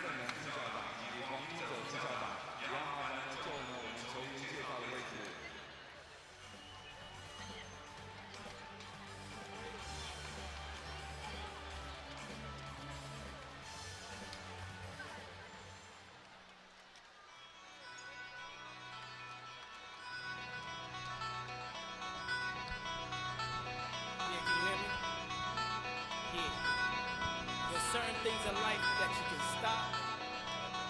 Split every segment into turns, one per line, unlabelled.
正南副校长以及黄英哲副校长，也要麻烦就我们球员介绍的位置。
Certain things in life that you can stop,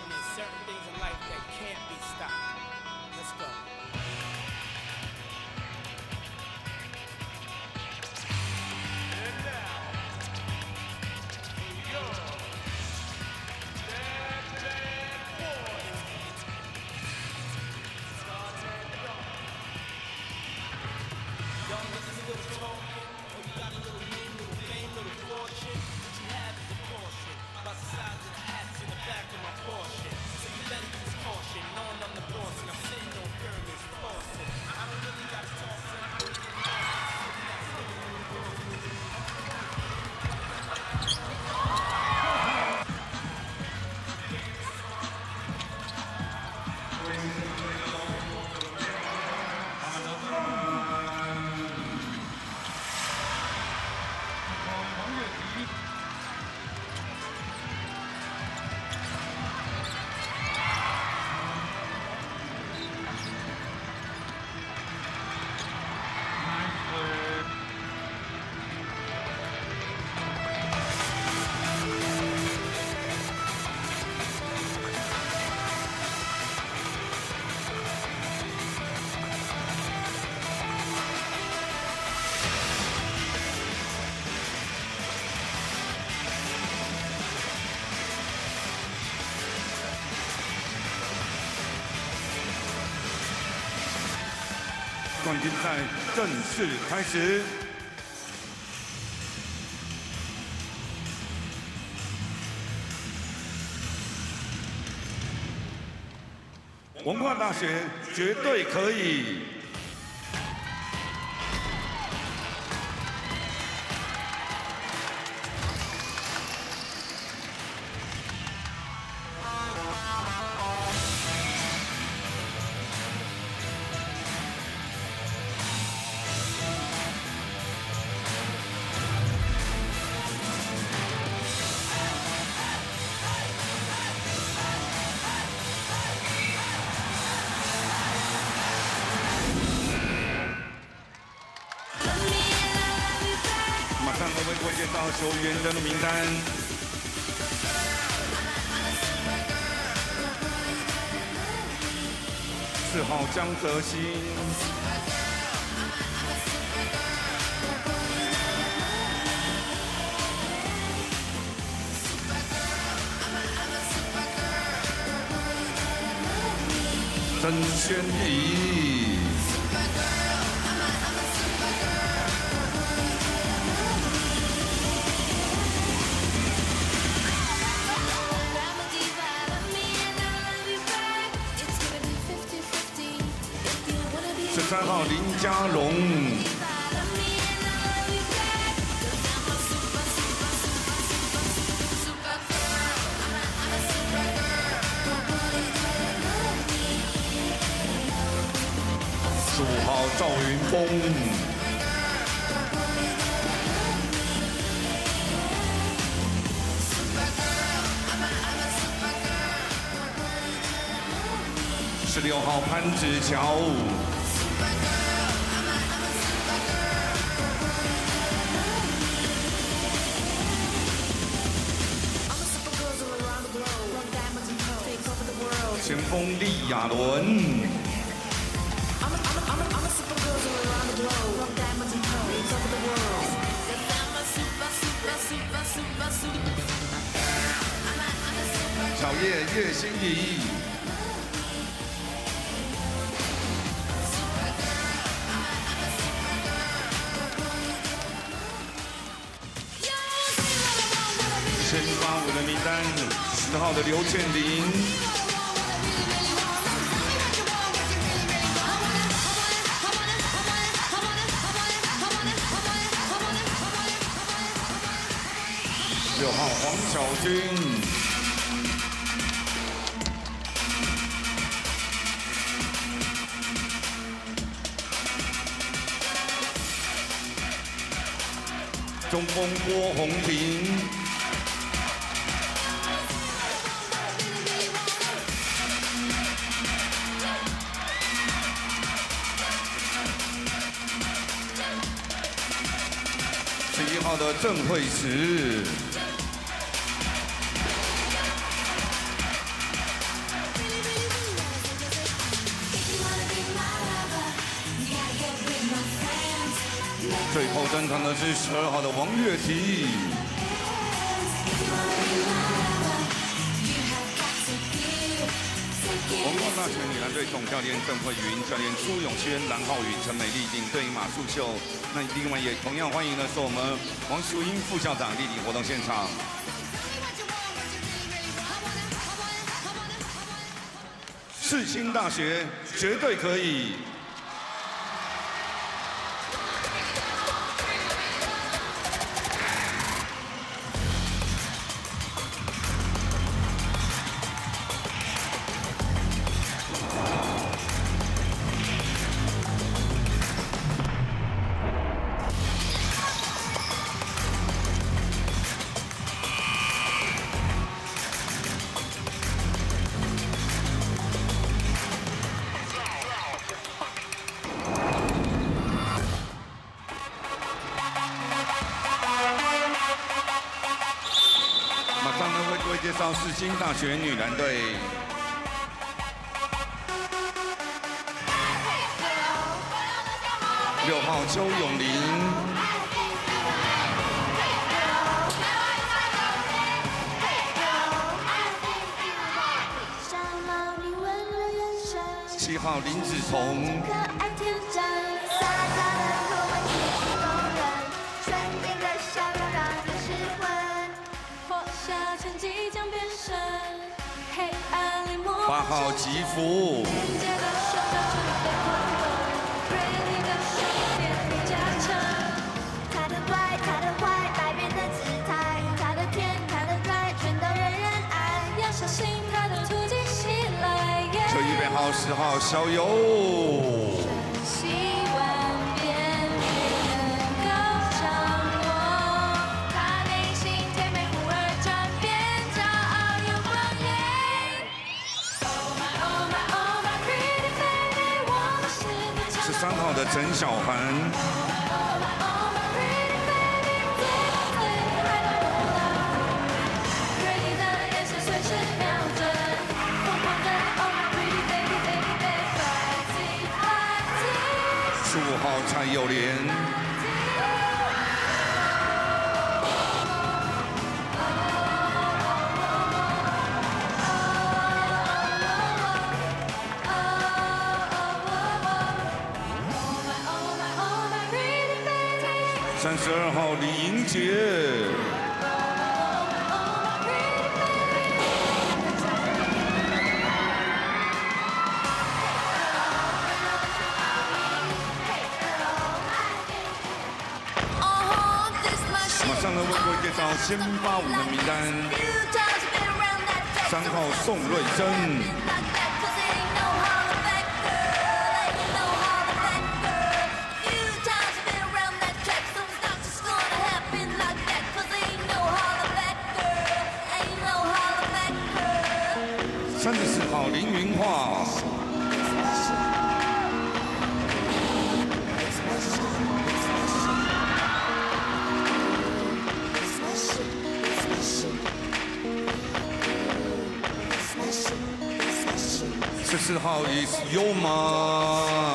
and there's certain things in life that can't be stopped. Let's go.
And now, your bad boys.
Young niggas still talking, or you got a little name, little fame, little fortune. What you have is a portion, about the size of the hats in the back of my Porsche. So you better use caution, knowing I'm the boss and I'm sitting on pyramids flossing. I don't really gotta talk to
冠军赛正式开始。文化大学绝对可以。 马上我为各位介绍球员登录名单。4号江泽新曾轩逸。 13号林家荣，15号赵云峰，16号潘子乔。 前锋利亚伦，小叶叶心怡，先发我的名单，10号的刘倩玲。 6号黄小军。中锋郭宏平。 11号的郑慧慈，最后登场的是12号的王月琪。文化大学女篮队总教练郑慧云、教练朱永轩、蓝浩宇、陈美丽领队马素秀。那另外也同样欢迎的是我们王淑英副校长莅临活动现场。世新大学绝对可以。 介绍世新大学女篮队。6号邱永玲。7号林子彤。 8号吉福，
他的怪，他的坏，百变的姿态，他的甜，他的拽，全都人人爱。要小心他的突击袭来。
就预备好10号小游。 13号的陈小涵，15号蔡友莲。 32号李英杰，马上呢为各位介绍先发5人名单。3号宋瑞珍。 34号林云化，14号 is Yoma。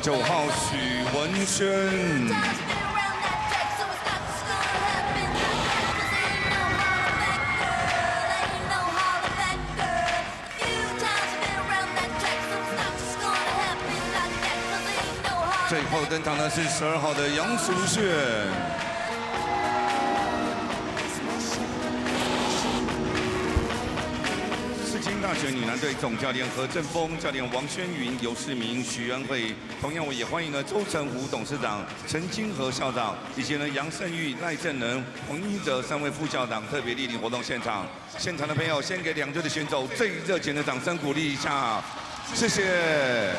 9号许文轩，最后登场的是12号的杨淑炫。世新大学女篮队总教练何振峰、教练王轩云、尤世明、徐恩惠。同样，我也欢迎了周成虎董事长、陈金河校长，以及呢杨胜玉、赖正能、洪一哲3位副校长特别莅临活动现场。现场的朋友，先给2队的选手最热情的掌声鼓励一下，谢谢。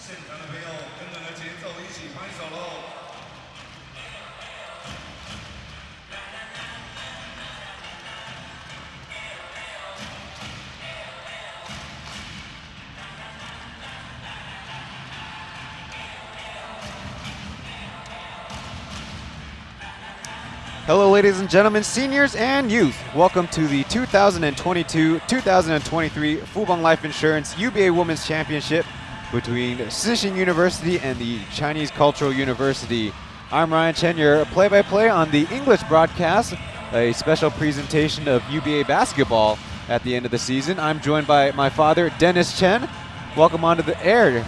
现场的朋友跟着节奏一起拍手喽！
Hello, ladies and gentlemen, seniors and youth. Welcome to the 2022-2023 Fubon Life Insurance UBA Women's Championship between Sishin University and the Chinese Cultural University. I'm Ryan Chen, your play-by-play on the English broadcast, a special presentation of UBA basketball at the end of the season. I'm joined by my father, Dennis Chen. Welcome onto the air.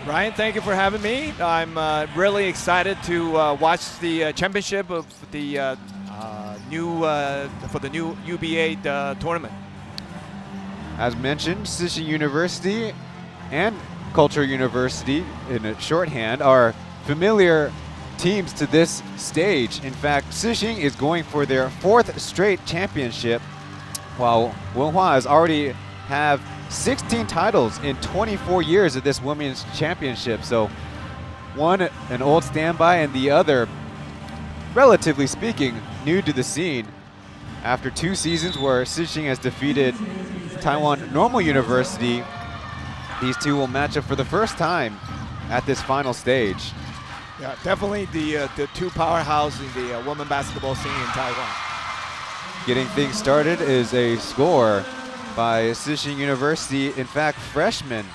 Ryan, thank you for having me. I'm really excited to watch the championship of the new UBA tournament.
As mentioned, Sishin University and Cultural University, in a shorthand, are familiar teams to this stage. In fact, Sishin is going for their 4th straight championship, while Wenhua has already have 16 titles in 24 years of this women's championship. So one an old standby and the other, relatively speaking, new to the scene. After 2 seasons where Sishin has defeated Taiwan Normal University These two will match up for the first time at this final stage.
Yeah, definitely the two powerhouses in the women basketball scene in Taiwan.
Getting things started is a score by Sixing University. In fact, freshman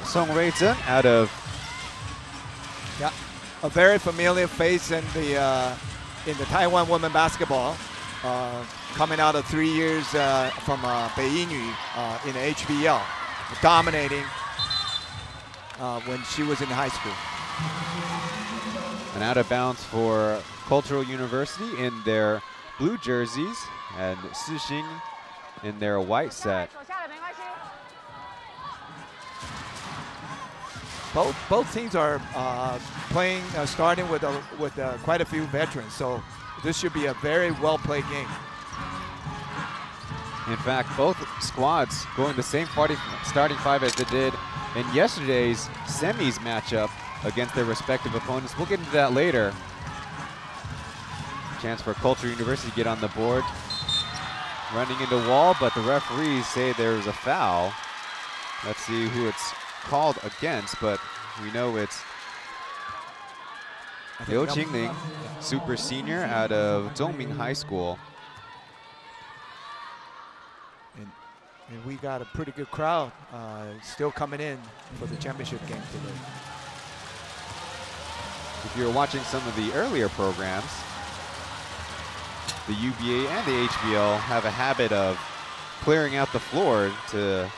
Song Rui-zhen out of
A very familiar face in the Taiwan women basketball, coming out of 3 years from Beiyinyu in the HBL, dominating when she was in high school.
And out of bounds for Cultural University in their blue jerseys and Sixing in their white set.
Both teams are playing, starting with quite a few veterans, so this should be a very well-played game.
In fact, both squads going the same starting five as they did in yesterday's semis matchup against their respective opponents. We'll get into that later. Chance for Culture University to get on the board. Running into wall, but the referees say there's a foul. Let's see who it's called against, but we know it's Liu Qingling, super senior out of Zhongming High School.
And we got a pretty good crowd still coming in for the championship game today.
If you're watching some of the earlier programs, the UBA and the HBL have a habit of clearing out the floor to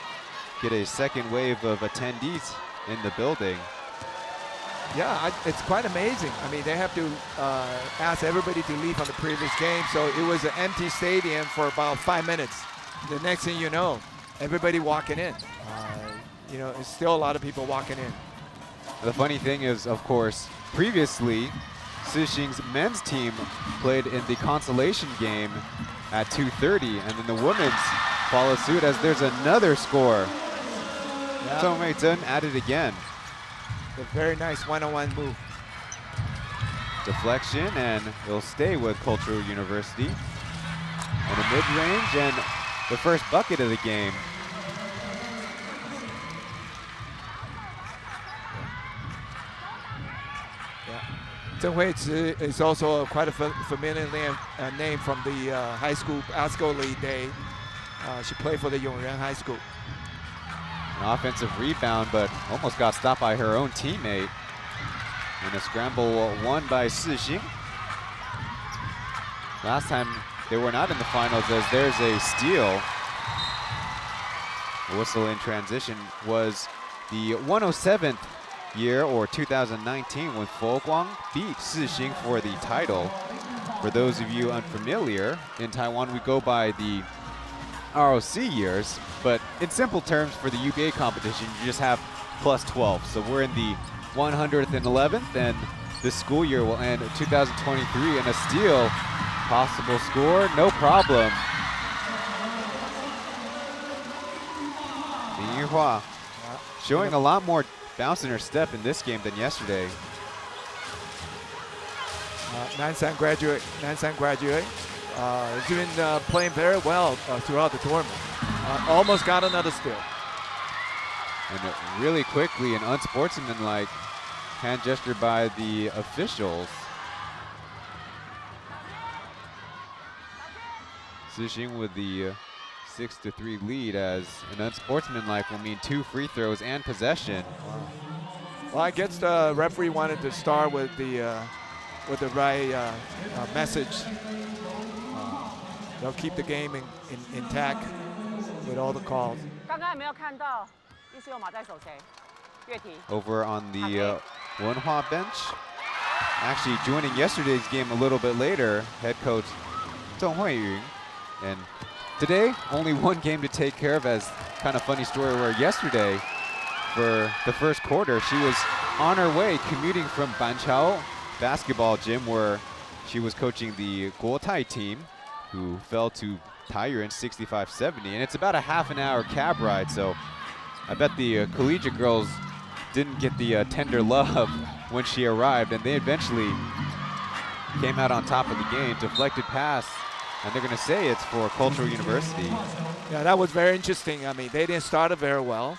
get a second wave of attendees in the building.
Yeah, it's quite amazing. I mean, they have to ask everybody to leave on the previous game, so it was an empty stadium for about 5 minutes. The next thing you know, everybody walking in. You know, it's still a lot of people walking in.
The funny thing is, of course, previously, Sixing's men's team played in the consolation game at 2:30, and then the women's follow suit as there's another score.
Yeah.
Song Rui-zhen at it again.
A very nice one-on-one move.
Deflection, and it'll stay with Cultural University. And a mid-range, and the first bucket of the game.
Zheng Huizi is also quite a familiar name from the high school basketball league day. She played for the Yongren High School.
An offensive rebound, but almost got stopped by her own teammate. And a scramble won by Sixing. Last time they were not in the finals, as there's a steal. The whistle in transition was the 107th year, or 2019, when Foguang beat Sixing for the title. For those of you unfamiliar, in Taiwan we go by the ROC years, but in simple terms for the UBA competition, you just have plus 12. So we're in the 111th, and this school year will end 2023, and a steal, possible score, no problem. Li Yihua showing a lot more bounce in her step in this game than yesterday.
Nansan graduate. Has been playing very well throughout the tournament. Almost got another steal.
And really quickly, an unsportsmanlike hand gesture by the officials. Sixing with the 6-3 lead, as an unsportsmanlike will mean 2 free throws and possession.
Well, I guess the referee wanted to start with the right message. They'll keep the game intact with all the calls.
Over on the Wenhua bench, actually joining yesterday's game a little bit later, head coach Zheng Huiyun. And today, only one game to take care of, as kind of funny story where yesterday, for the first quarter, she was on her way commuting from Banqiao basketball gym, where she was coaching the Guotai team, who fell to Taiyuan 65-70. And it's about a half an hour cab ride, so I bet the collegiate girls didn't get the tender love when she arrived, and they eventually came out on top of the game. Deflected pass, and they're going to say it's for Cultural University.
Yeah, that was very interesting. I mean, they didn't start it very well.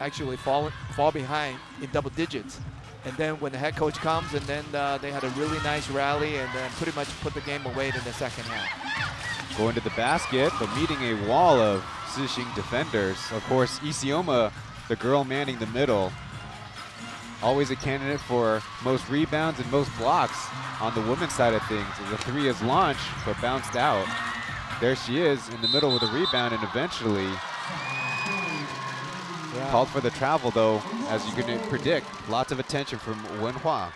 Actually fall behind in double digits. And then when the head coach comes, and then they had a really nice rally, and then pretty much put the game away in the second half.
Going to the basket, but meeting a wall of Sishing defenders. Of course, Isioma, the girl manning the middle, always a candidate for most rebounds and most blocks on the women's side of things. The three is launched, but bounced out. There she is in the middle with a rebound, and eventually called for the travel, though, as you can predict. Lots of attention from Wenhua.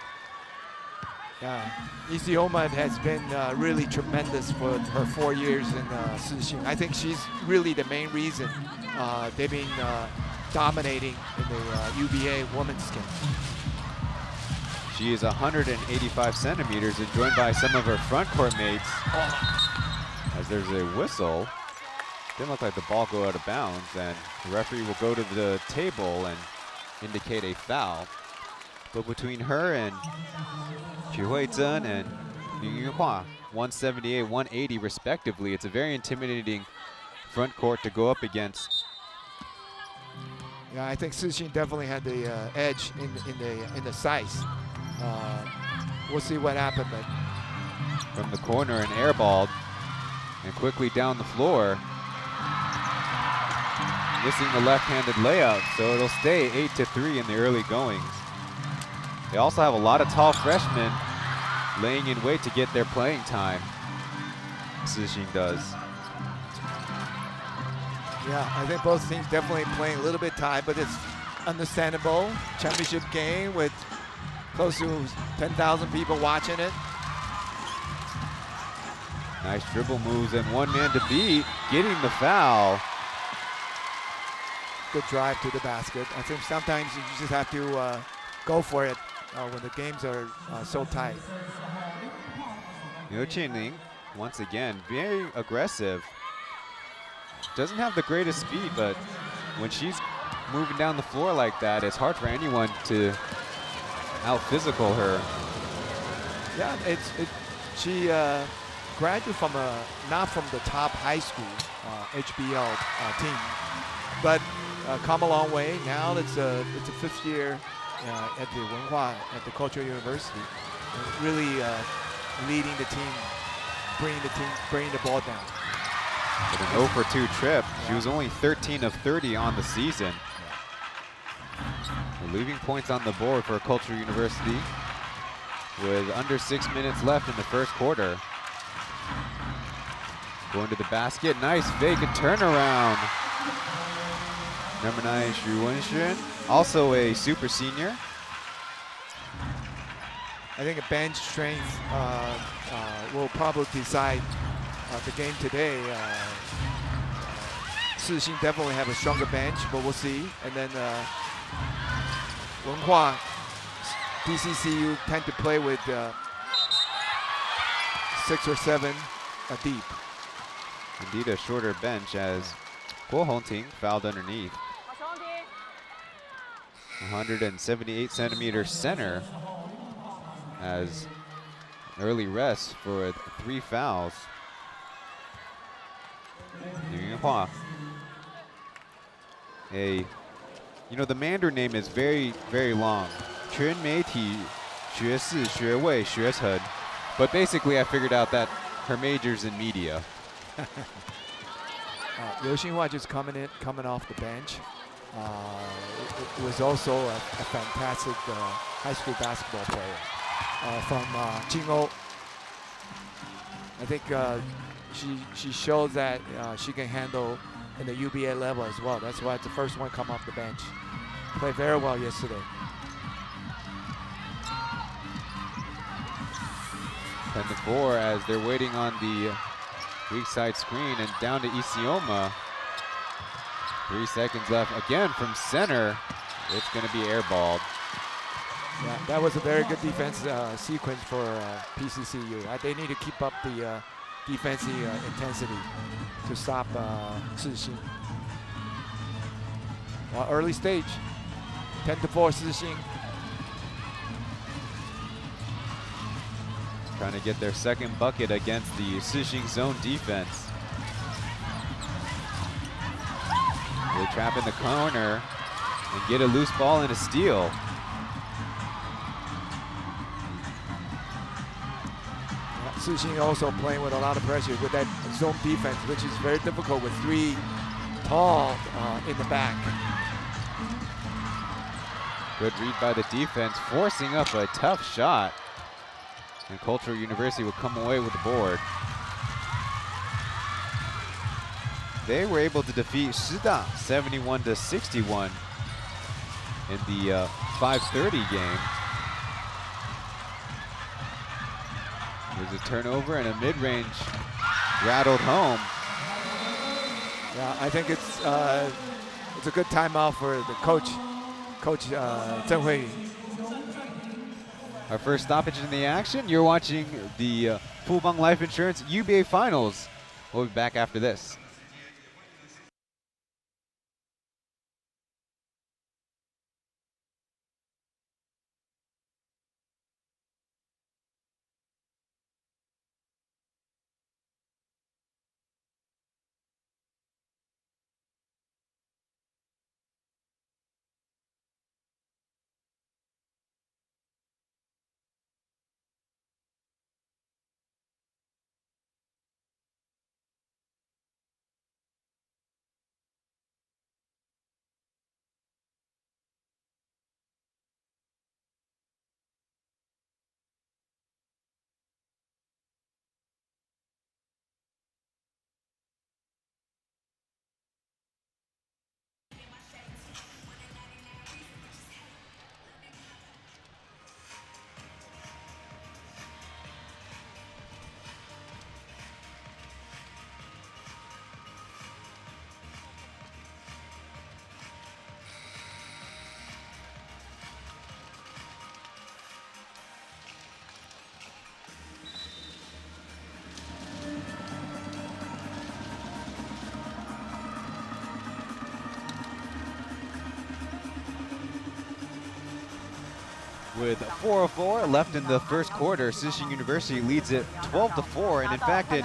Yeah, Isioma has been really tremendous for her 4 years in Sishing. I think she's really the main reason they've been dominating in the UBA women's game.
She is 185 centimeters and joined by some of her front court mates. As there's a whistle, didn't look like the ball go out of bounds, and the referee will go to the table and indicate a foul. But between her and Xu Huizhen and Liu Yunhua, 178, 180 respectively, it's a very intimidating front court to go up against.
Yeah, I think Sishing definitely had the edge in the size. We'll see what happened, but
From the corner and airballed, and quickly down the floor. Missing the left-handed layup, so it'll stay 8-3 in the early goings. They also have a lot of tall freshmen laying in wait to get their playing time. Sishing does.
yeah, I think both teams definitely playing a little bit tight, but it's understandable. Championship game with close to 10,000 people watching it.
Nice dribble moves and one man to beat, getting the foul.
Good drive to the basket. I think sometimes you just have to go for it when the games are so tight.
Liu Qinling, once again, very aggressive. Doesn't have the greatest speed, but when she's moving down the floor like that, it's hard for anyone to out-physical her.
Yeah, she graduated from not from the top high school HBL team, but come a long way. Now it's a fifth year at the Wenhua, at the Cultural University, and really leading the team, bringing the ball down.
With an 0 for 2 trip, she was only 13 of 30 on the season. Leaving points on the board for Cultural University with under 6 minutes left in the first quarter. Going to the basket, nice fake and turnaround. Number 9, Xu Wenxuan, also a super senior.
I think a bench strength will probably decide the game today. Sishing definitely have a stronger bench, but we'll see. And then Wenhua, PCCU tend to play with 6 or 7 deep.
Indeed a shorter bench, as Guo Hongting fouled underneath. 178 centimeter center as early rest for 3 fouls. Liu Yunhua. The Mandarin name is very, very long. 全媒体学士学位学程. But basically I figured out that her major's in media.
Liu Xinhua just coming off the bench. It was also a fantastic high school basketball player from Jing'o. I think she shows that she can handle in the UBA level as well. That's why it's the first one come off the bench. Played very well yesterday.
10-4 as they're waiting on the weak side screen, and down to Isioma. 3 seconds left again from center. It's going to be airballed.
Yeah, that was a very good defense sequence for PCCU. They need to keep up the defensive intensity to stop Sishing. Well, early stage, 10-4 Sishing.
Trying to get their second bucket against the Sishing zone defense. trap in the corner and get a loose ball and a steal.
Sixing also playing with a lot of pressure with that zone defense, which is very difficult with 3 tall in the back.
Good read by the defense, forcing up a tough shot. And Cultural University would come away with the board. They were able to defeat Shida 71-61 in the 5:30 game. There's a turnover and a mid-range rattled home.
Yeah, I think it's a good timeout for the coach Zheng Huiyun.
Our first stoppage in the action. You're watching the Fubon Life Insurance UBA Finals. We'll be back after this. With 4:04 left in the first quarter, Sishin University leads it 12-4. And in fact, in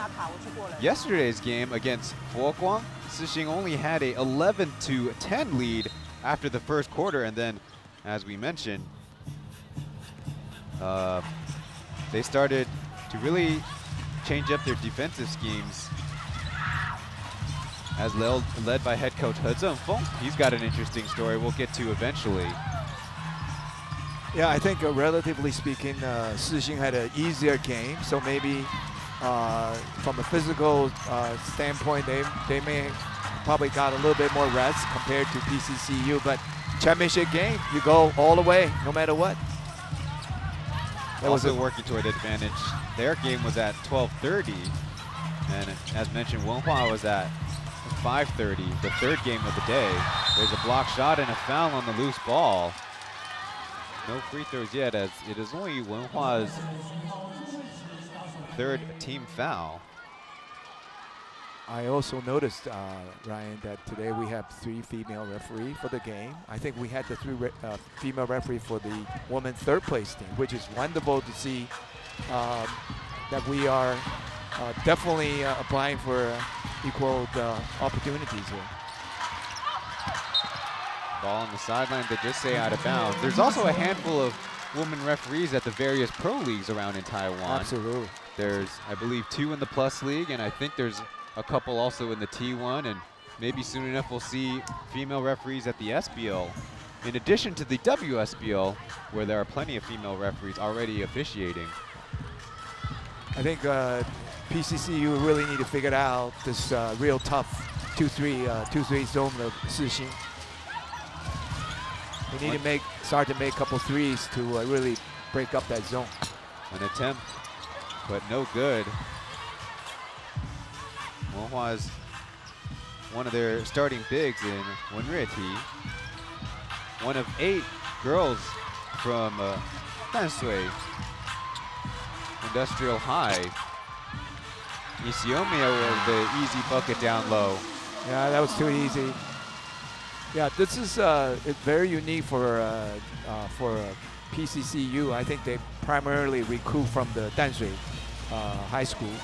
yesterday's game against Fuoguang, Sishin only had a 11-10 lead after the first quarter. And then, as we mentioned, they started to really change up their defensive schemes, as led by head coach He Zhengfeng. He's got an interesting story we'll get to eventually.
Yeah, I think relatively speaking, Sixing had an easier game. So maybe from a physical standpoint, they may probably got a little bit more rest compared to PCCU. But championship game, you go all the way, no matter what.
That was working toward advantage. Their game was at 12:30, and as mentioned, Wenhua was at 5:30, the third game of the day. There's a block shot and a foul on the loose ball. No free throws yet, as it is only Wenhua's third team foul.
I also noticed, Ryan, that today we have 3 female referees for the game. I think we had the 3 female referees for the women's third place team, which is wonderful to see that we are definitely applying for equal opportunities here.
Ball on the sideline, they just say out of bounds. There's also a handful of women referees at the various pro leagues around in Taiwan.
Absolutely.
There's, I believe, 2 in the Plus League, and I think there's a couple also in the T1, and maybe soon enough we'll see female referees at the SBL, in addition to the WSBL, where there are plenty of female referees already officiating.
I think PCCU really need to figure out this real tough 2-3 zone of Sixing. We need to start to make a couple threes to really break up that zone.
An attempt, but no good. Wenhua's one of their starting bigs in Wenrueti. One of 8 girls from Danshui Industrial High. Isiomia was the easy bucket down low.
Yeah, that was too easy. Yeah, this is it's very unique for PCCU. I think they primarily recruit from the Danshui High School,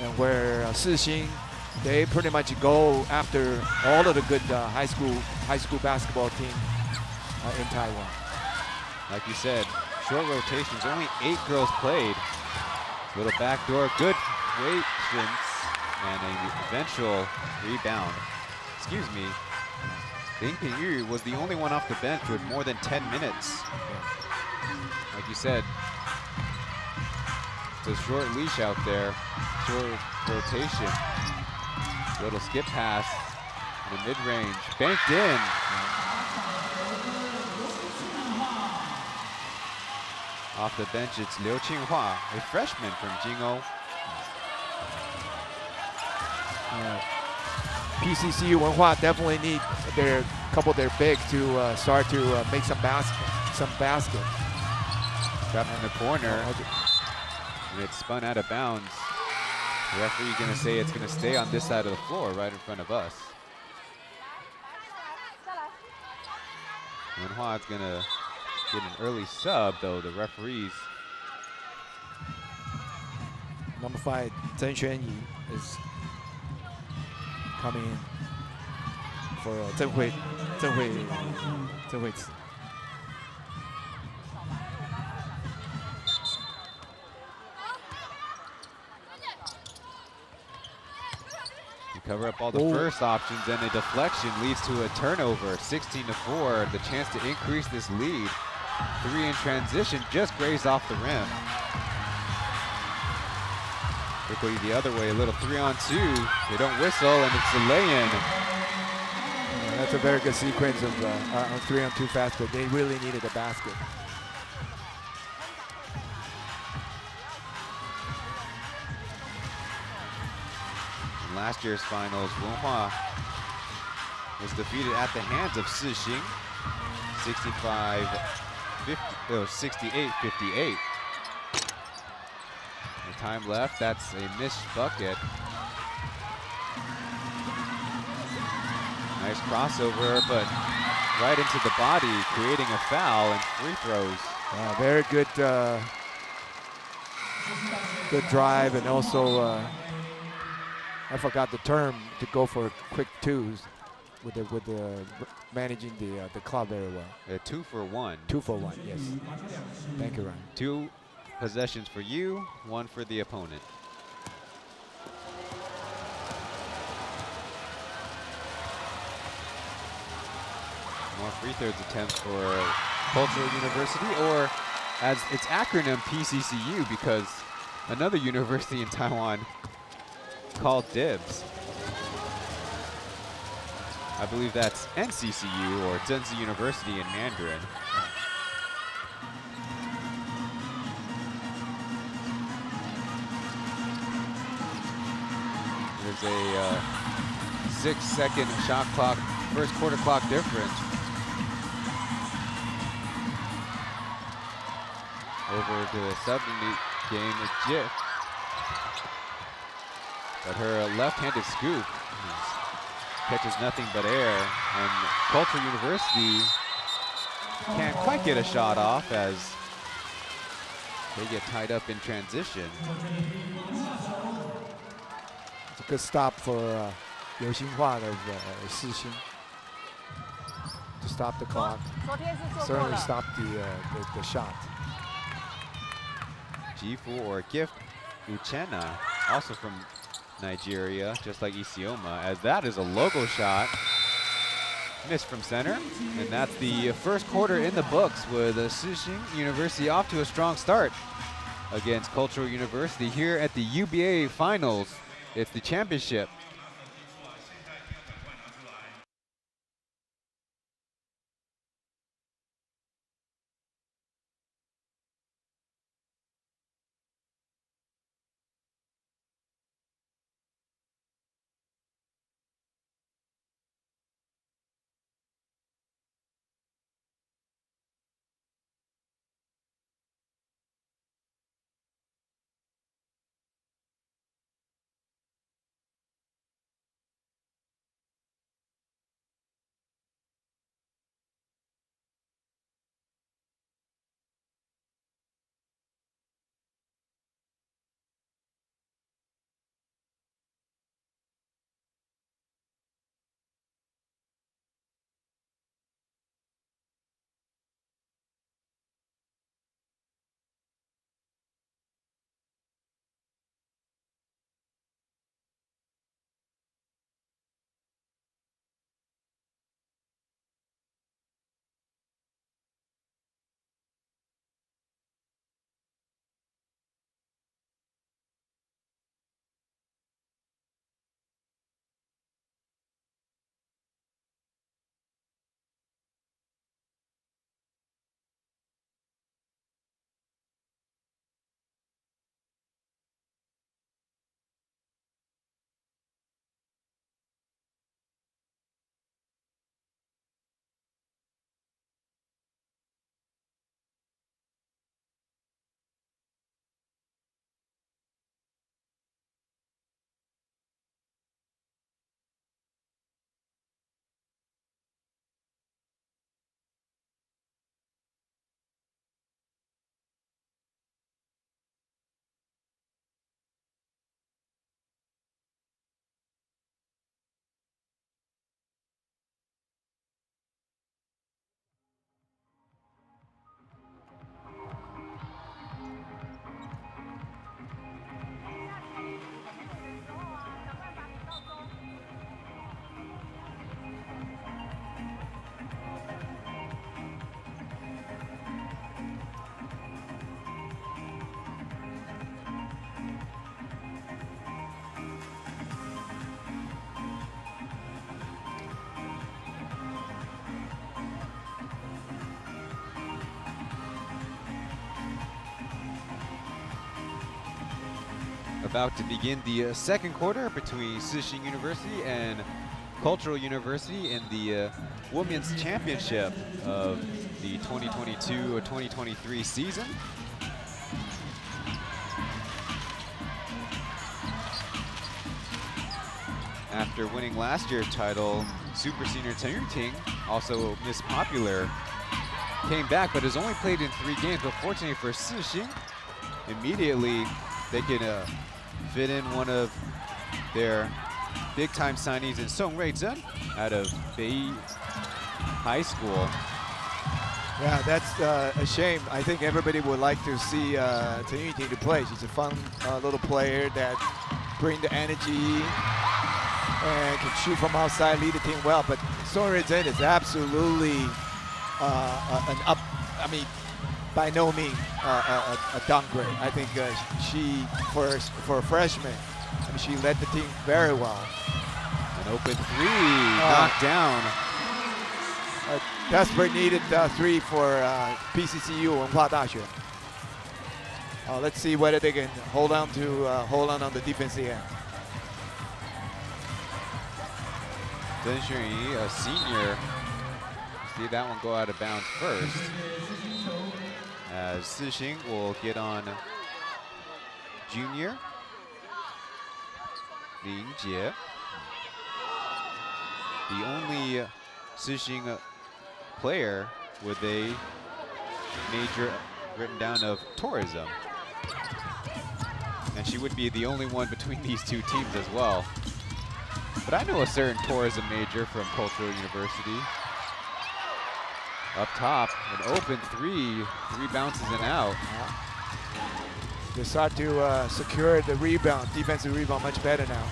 and where Sixing they pretty much go after all of the good high school basketball team in Taiwan.
Like you said, short rotations, only 8 girls played. Little backdoor, good patience, and an eventual rebound. Excuse me. Ding Pingyu was the only one off the bench with more than 10 minutes. Like you said, it's a short leash out there, short rotation. Little skip pass in the mid-range, banked in. Off the bench, it's Liu Qinghua, a freshman from Jing'o.
PCCU Wenhua definitely need their couple of their bigs to start to make some basket.
Trapped in the corner, and it's spun out of bounds. The referee going to say it's going to stay on this side of the floor, right in front of us. Wenhua is going to get an early sub, though the referees.
Number 5, Zheng Xuanyi is coming in for Zheng Hui.
You cover up all the first options, and a deflection leads to a turnover. 16-4, the chance to increase this lead. 3 in transition, just grazed off the rim. Quickly the other way, a little 3-on-2. They don't whistle, and it's a lay-in.
That's a very good sequence of 3-on-2 fast break. They really needed a basket.
In last year's finals, Wenhua was defeated at the hands of Sixing, 68-58. The time left, that's a missed bucket. Nice crossover, but right into the body, creating a foul and free throws.
Very good, good drive, and also I forgot the term to go for quick twos with the managing the clock very well.
2 for 1.
2 for 1, yes. Thank you, Ryan.
2 possessions for you, 1 for the opponent. More free throws attempts for Cultural University, or as its acronym PCCU, because another university in Taiwan called dibs. I believe that's NCCU, or Zhenzi University in Mandarin. There's a 6-second shot clock, first quarter clock difference. Over to the substitute game with Jif. But her left-handed scoop catches nothing but air, and Cultural University can't quite get a shot off as they get tied up in transition.
It's a good stop for Liu Xinhua of Sixing to stop the clock. Certainly stop the shot.
Jifu, or Gift Uchenna, also from Nigeria, just like Isioma, as that is a logo shot. Missed from center, and that's the first quarter in the books, with Sixing University off to a strong start against Cultural University here at the UBA Finals. It's the championship. about to begin the second quarter between Sixing University and Cultural University in the Women's Championship of the 2022-2023 season. After winning last year's title, Super Senior Ting, also Miss Popular, came back but has only played in 3 games. But fortunately for Sixing, immediately they can fit in one of their big-time signees in Song Rui-zhen out of Bei High School.
Yeah, that's a shame. I think everybody would like to see Ting to play. She's a fun little player that brings the energy and can shoot from outside, lead the team well. But Song Rui-zhen is absolutely an up. I mean, by no means a downgrade. I think she, for a freshman, I mean, she led the team very well.
An open 3, knocked down.
A desperate needed 3 for PCCU Wenhua Daxue. Let's see whether they can hold on the defensive end.
Deng Xunyi, a senior, see that one go out of bounds first. As Sixing will get on junior Lin Jie. The only Sixing player with a major written down of tourism. And she would be the only one between these two teams as well. But I know a certain tourism major from Cultural University. Up top, an open 3 bounces and out.
They start to secure the rebound, defensive rebound much better now.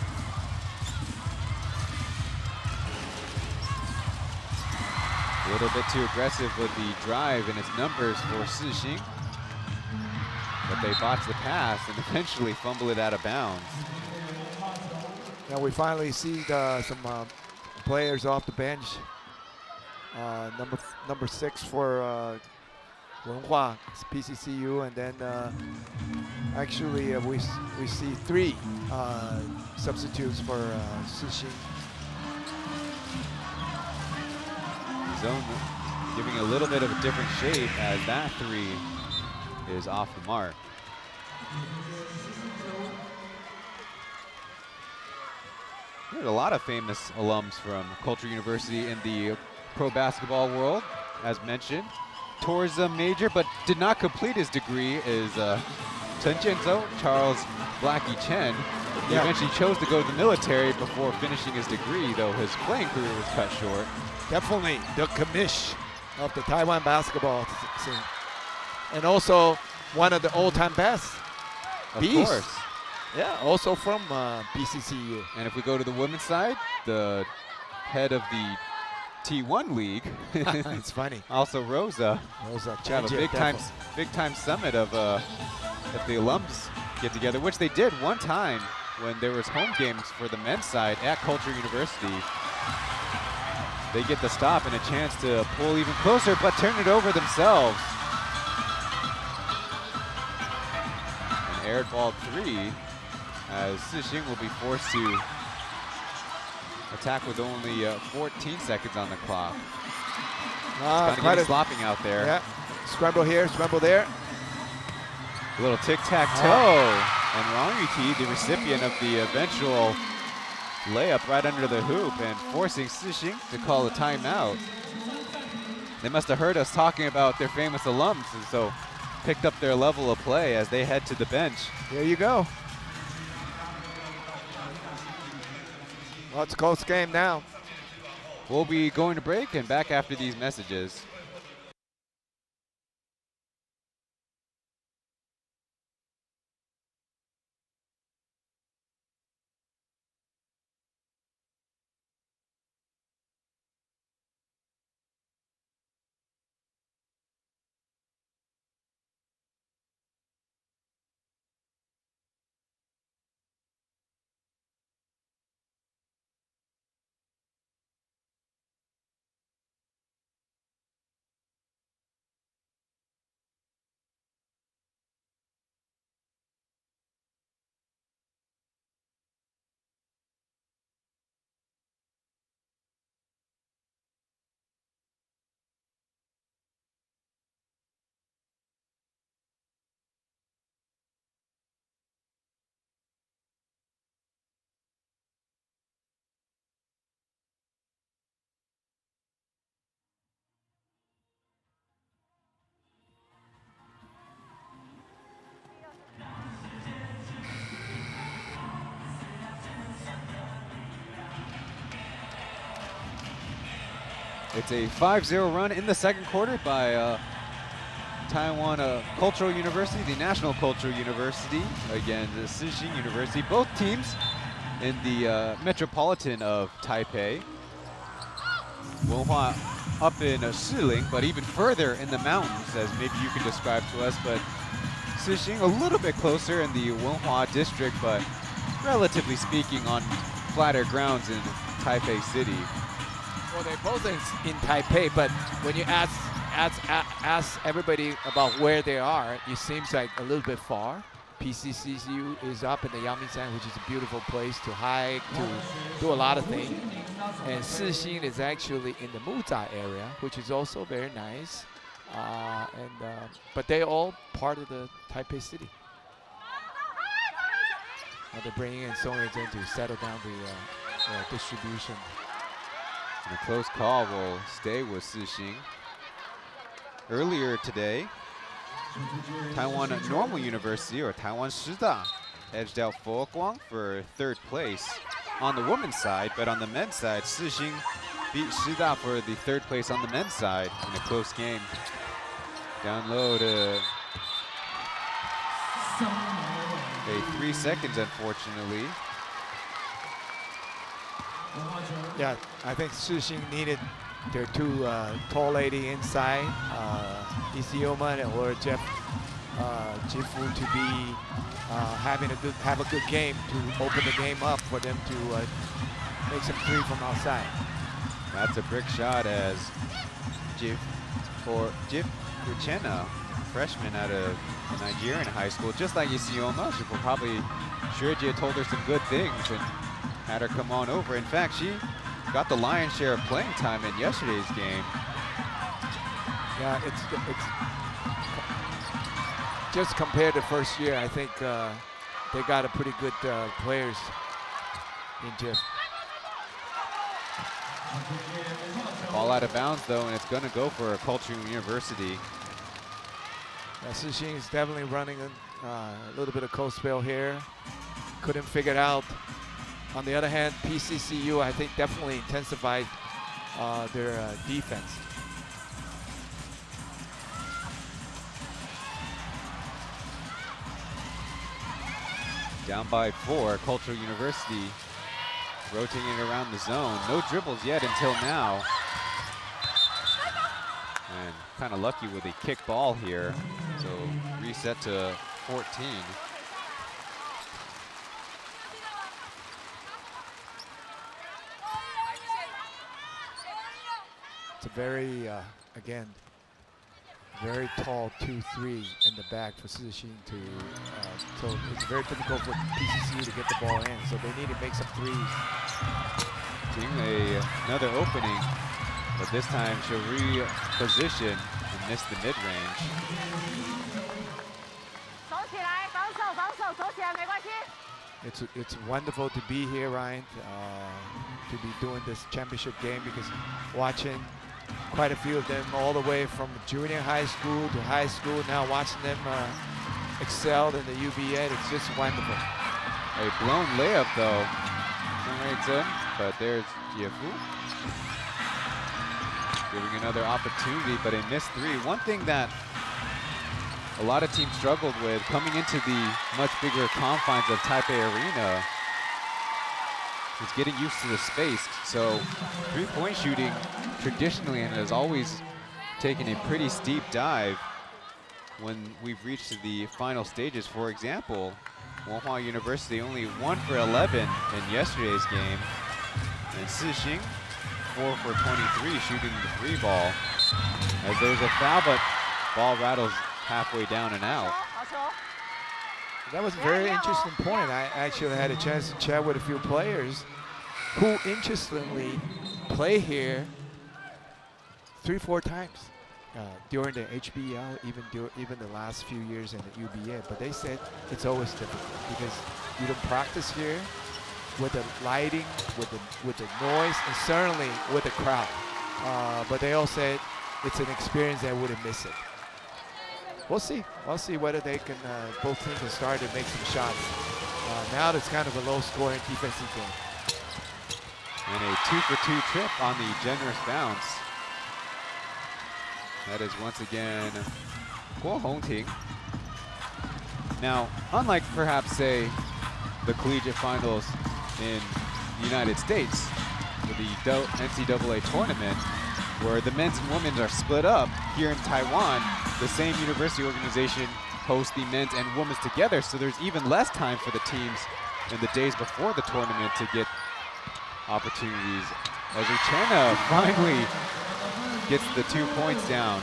A little bit too aggressive with the drive and its numbers for Sixing. But they botch the pass and eventually fumble it out of bounds.
Now we finally see some players off the bench. Number 6 for Wenhua, PCCU, and then actually we see 3 substitutes for Sixing.
Zone giving a little bit of a different shape as that 3 is off the mark. There's a lot of famous alums from Culture University in the pro basketball world, as mentioned. Tourism major, but did not complete his degree, is Chen Jianzhou, Charles Blackie Chen. He eventually chose to go to the military before finishing his degree, though his playing career was cut short.
Definitely the commish of the Taiwan basketball scene. And also one of the all-time best.
Of
Beast.
course.
Yeah, also from PCCU.
And if we go to the women's side, the head of the T1 league.
It's funny.
Also Rosa.
Rosa,
We have a big time summit of if the alums get together, which they did one time when there was home games for the men's side at Culture University. They get the stop and a chance to pull even closer, but turn it over themselves. An aired ball 3, as Sixing will be forced to attack with only 14 seconds on the clock. Kind of slopping out there.
Yeah, scramble here, scramble there.
A little tic-tac-toe. And Wang Yuqi, the recipient of the eventual layup right under the hoop and forcing Sixing to call a timeout. They must have heard us talking about their famous alums, and so picked up their level of play as they head to the bench.
There you go. Well, it's a close game now.
We'll be going to break and back after these messages. It's a 5-0 run in the second quarter by Taiwan Cultural University, the National Cultural University, again, the Sixing University. Both teams in the metropolitan of Taipei. Wenhua up in Shiling, but even further in the mountains, as maybe you can describe to us. But Sixing a little bit closer in the Wenhua district, but relatively speaking on flatter grounds in Taipei City.
Well, they're both in Taipei, but when you ask everybody about where they are, it seems like a little bit far. PCCU is up in the Yangmingshan, which is a beautiful place to hike, to do a lot of things. And Sixing is actually in the Muzha area, which is also very nice. But they're all part of the Taipei city. Now they're bringing in Song Yezhen to settle down the distribution.
And a close call will stay with Sixing. Earlier today, Taiwan Normal University, or Taiwan Shida, edged out Foguang for third place on the women's side, but on the men's side, Sixing beat Shida for the third place on the men's side in a close game. Down low to 3 seconds, unfortunately.
Yeah, I think Sixing needed their two tall lady inside, Isioma or Jifu, to be have a good game to open the game up for them to make some three from outside.
That's a brick shot as Jif Uchenna, freshman out of Nigerian high school, just like Isioma. She will probably, Shurjia told her some good things and had her come on over. In fact, she got the lion's share of playing time in yesterday's game.
Yeah, it's just compared to first year, I think they got a pretty good players in Jif.
Ball out of bounds though, and it's going to go for a Cultural University.
Sixing is definitely running a little bit of cold spell here. Couldn't figure it out. On the other hand, PCCU, I think, definitely intensified their defense.
Down by 4, Cultural University rotating around the zone. No dribbles yet until now. And kind of lucky with a kick ball here. So reset to 14.
It's a very, again, very tall 2-3 in the back for Sixing to, so it's very difficult for PCCU to get the ball in. So they need to make some threes.
Seeing another opening, but this time she'll reposition and miss the mid-range.
It's wonderful to be here, Ryan, to be doing this championship game, because watching quite a few of them all the way from junior high school to high school, now watching them excel in the UBA, it's just wonderful.
A blown layup though, but there's Yefu giving another opportunity, but a missed three. One thing that a lot of teams struggled with coming into the much bigger confines of Taipei Arena is getting used to the space. So three-point shooting traditionally and has always taken a pretty steep dive when we've reached to the final stages. For example, Wenhua University only 1 for 11 in yesterday's game, and Sixing 4 for 23 shooting the three ball. As there's a foul, but ball rattles halfway down and out.
That was a very interesting point. I actually had a chance to chat with a few players who interestingly play here 3-4 times during the HBL, even the last few years in the UBA. But they said it's always difficult because you don't practice here with the lighting, with the noise, and certainly with the crowd. But they all said it's an experience they wouldn't miss it. We'll see. We'll see whether they can, both teams can start to make some shots. Now it's kind of a low-scoring defensive game.
And a 2-for-2 trip on the generous bounce That is once again Guo Hongting. Now, unlike perhaps, say, the collegiate finals in the United States, for the NCAA tournament, where the men's and women's are split up, here in Taiwan, the same university organization hosts the men's and women's together, so there's even less time for the teams in the days before the tournament to get opportunities. As Uchenna finally gets the 2 points down.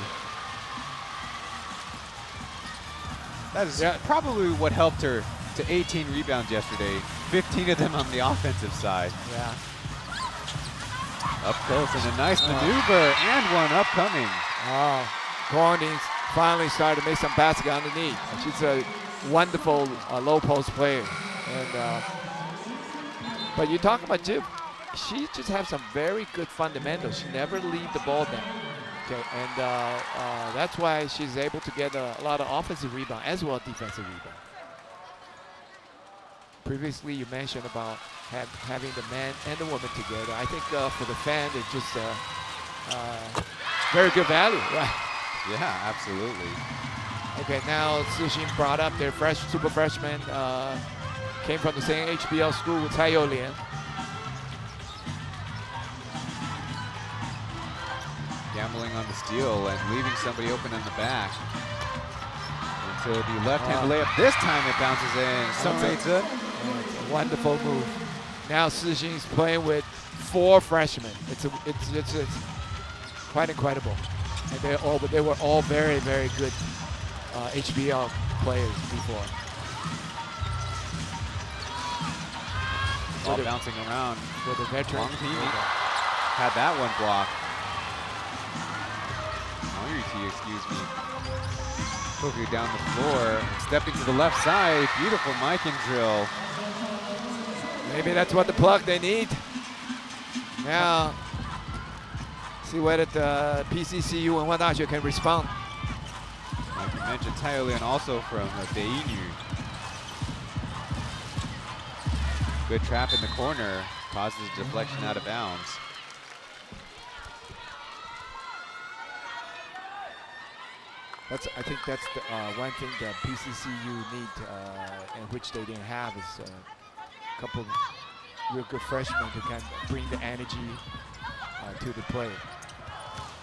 That is probably what helped her to 18 rebounds yesterday, 15 of them on the offensive side.
Yeah.
Up close and a nice maneuver and one upcoming.
Oh, Guo finally started to make some basket underneath. She's a wonderful low post player. And but you talk about Jip, she just has some very good fundamentals. She never leave the ball down. Okay, and that's why she's able to get a lot of offensive rebound as well as defensive rebound. Previously, you mentioned about having the man and the woman together. I think for the fan, it's just very good value, right?
Yeah, absolutely.
Okay, now Sixin brought up their super freshman, came from the same HBL school with Cai Youlian.
Gambling on the steal and leaving somebody open in the back. Into the left-hand layup. This time it bounces in. Some
Wonderful move. Now Sixin's playing with 4 freshmen. It's quite incredible. And they were all very, very good HBL players before.
Ball bouncing around.
For the veteran.
Had that one blocked. Excuse me. Quickly down the floor, stepping to the left side. Beautiful Mikan drill.
Maybe that's what the plug they need. Now, see whether the PCCU and Wandaxue can respond.
Like you mentioned, Cai Youlian also from Beinu. Good trap in the corner, causes a deflection out of bounds.
I think that's the, one thing that PCCU need, and which they didn't have, is a couple of real good freshmen who can bring the energy to the play.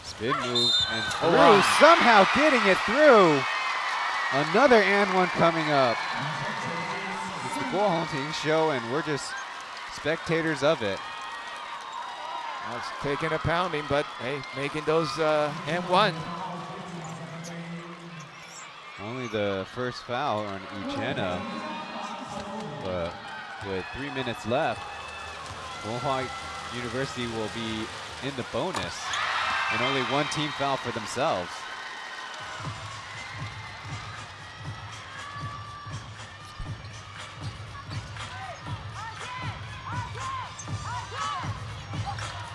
Spin move and through, somehow getting it through. Another and one coming up. It's the Guo Hongting show, and we're just spectators of it.
It's taking a pounding, but hey, making those and one.
Only the first foul on Uchenna, but with 3 minutes left, Guohua University will be in the bonus, and only 1 team foul for themselves.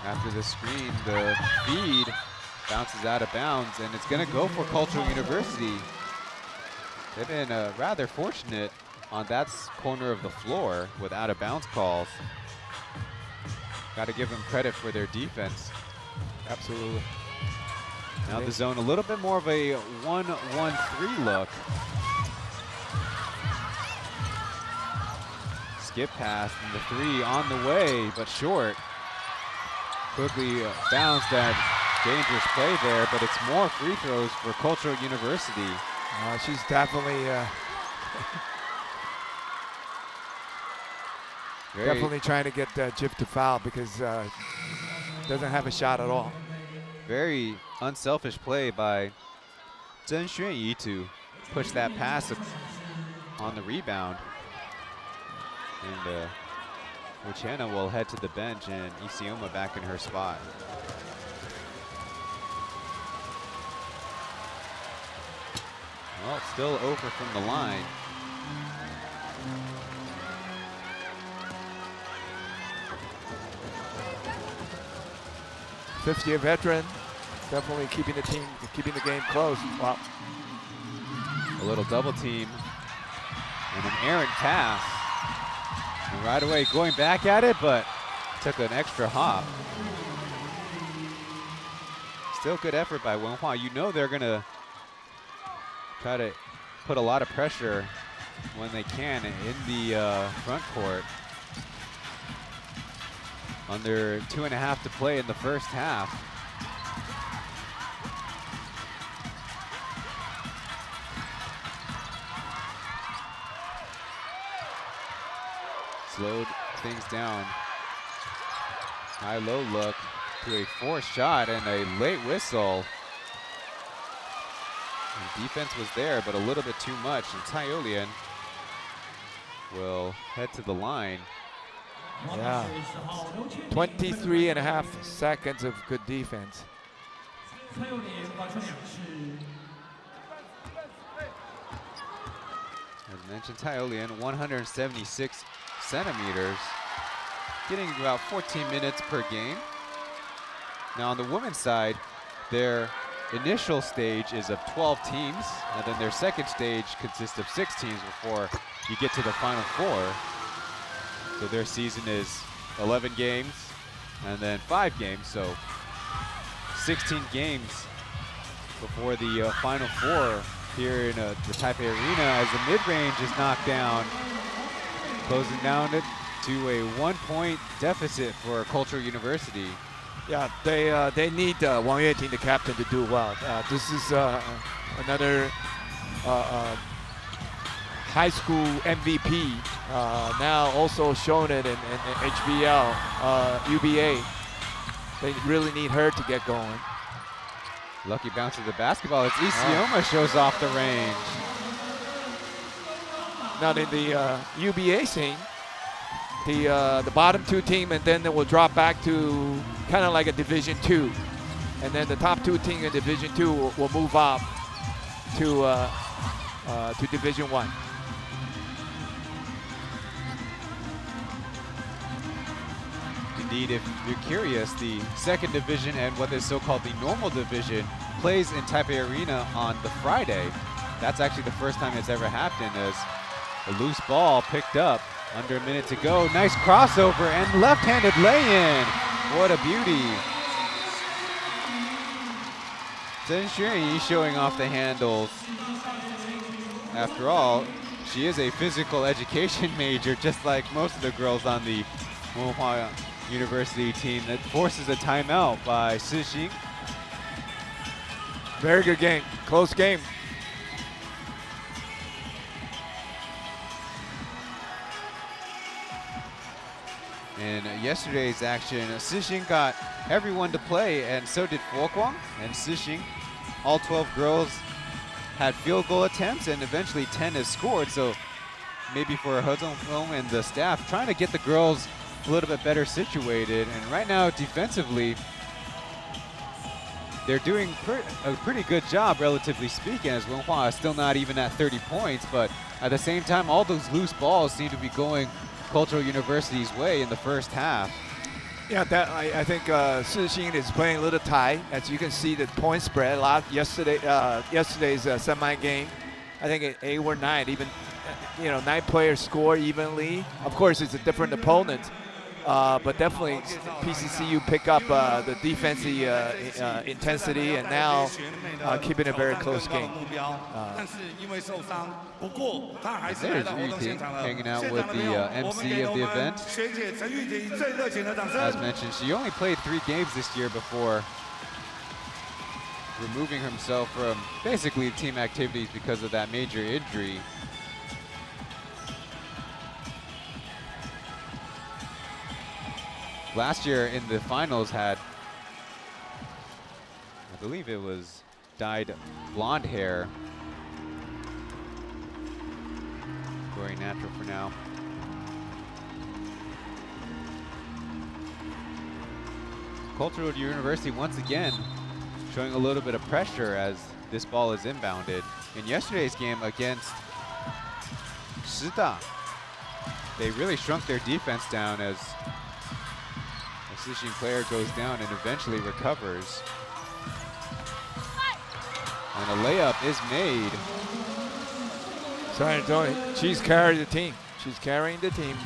After the screen, the feed bounces out of bounds, and it's going to go for Cultural University. They've been rather fortunate on that corner of the floor with out-of-bounds calls. Got to give them credit for their defense.
Absolutely.
Now the zone, a little bit more of a 1-1-3 look. Skip pass and the 3 on the way, but short. Quickly bounced that dangerous play there, but it's more free throws for Cultural University.
She's definitely definitely trying to get Jip to foul because doesn't have a shot at all.
Very unselfish play by Zhen Xuanyi to push that pass on the rebound. And Uchenna will head to the bench, and Isioma back in her spot. Well, it's still over from the line.
Fifth-year veteran, definitely keeping the game close. Wow.
A little double team and an errant pass. And right away going back at it, but took an extra hop. still good effort by Wenhua. You know they're going to try to put a lot of pressure when they can in the front court. Under 2.5 to play in the first half. Slowed things down. High-low look to a forced shot and a late whistle. The defense was there, but a little bit too much. And Taiyolian will head to the line.
Yeah. 23.5 seconds of good defense.
As mentioned, Taiyolian, 176 centimeters, getting about 14 minutes per game. Now on the women's side, their initial stage is of 12 teams, and then their second stage consists of 6 teams before you get to the Final Four. So their season is 11 games and then 5 games, so 16 games before the Final Four here in the Taipei Arena, as the mid-range is knocked down, closing down it to a 1-point deficit for Cultural University.
Yeah, they need Wang Yueting, the captain, to do well. This is another high school MVP, now also shown it in HBL, UBA. They really need her to get going.
Lucky bounce of the basketball as Isioma shows off the range.
Now in the UBA scene, the bottom 2 team, and then they will drop back to kind of like a Division 2, and then the top 2 team in Division 2 will move up to Division 1.
Indeed, if you're curious, the second division and what is so-called the normal division plays in Taipei Arena on the Friday. That's actually the first time it's ever happened, as a loose ball picked up under a minute to go. Nice crossover and left-handed lay-in. What a beauty. Zhen Xuanyi showing off the handles. After all, she is a physical education major, just like most of the girls on the Wenhua University team. That forces a timeout by Sixing.
Very good game, close game.
In yesterday's action, Sixing got everyone to play, and so did Fuoguang and Sixing. All 12 girls had field goal attempts, and eventually 10 is scored. So maybe for He Zhongfeng and the staff, trying to get the girls a little bit better situated. And right now, defensively, they're doing a pretty good job, relatively speaking, as Wenhua is still not even at 30 points. But at the same time, all those loose balls seem to be going Cultural University's way in the first half.
Yeah, that I think Sixing is playing a little tight. As you can see, the point spread a lot yesterday's semi game. I think 8 or 9, even 9 players score evenly. Of course, it's a different opponent, but definitely PCCU pick up the defensive intensity, and now keeping a very close game.
There's Yu Ting hanging out with the MC of the event. As mentioned, she only played 3 games this year before removing herself from basically team activities because of that major injury. Last year in the finals had, I believe it was dyed blonde hair. Very natural for now. Cultural University once again showing a little bit of pressure as this ball is inbounded. In yesterday's game against Shida, they really shrunk their defense down as a Sixing player goes down and eventually recovers. And a layup is made.
Sorry, Tony. She's carrying the team. She's carrying the team.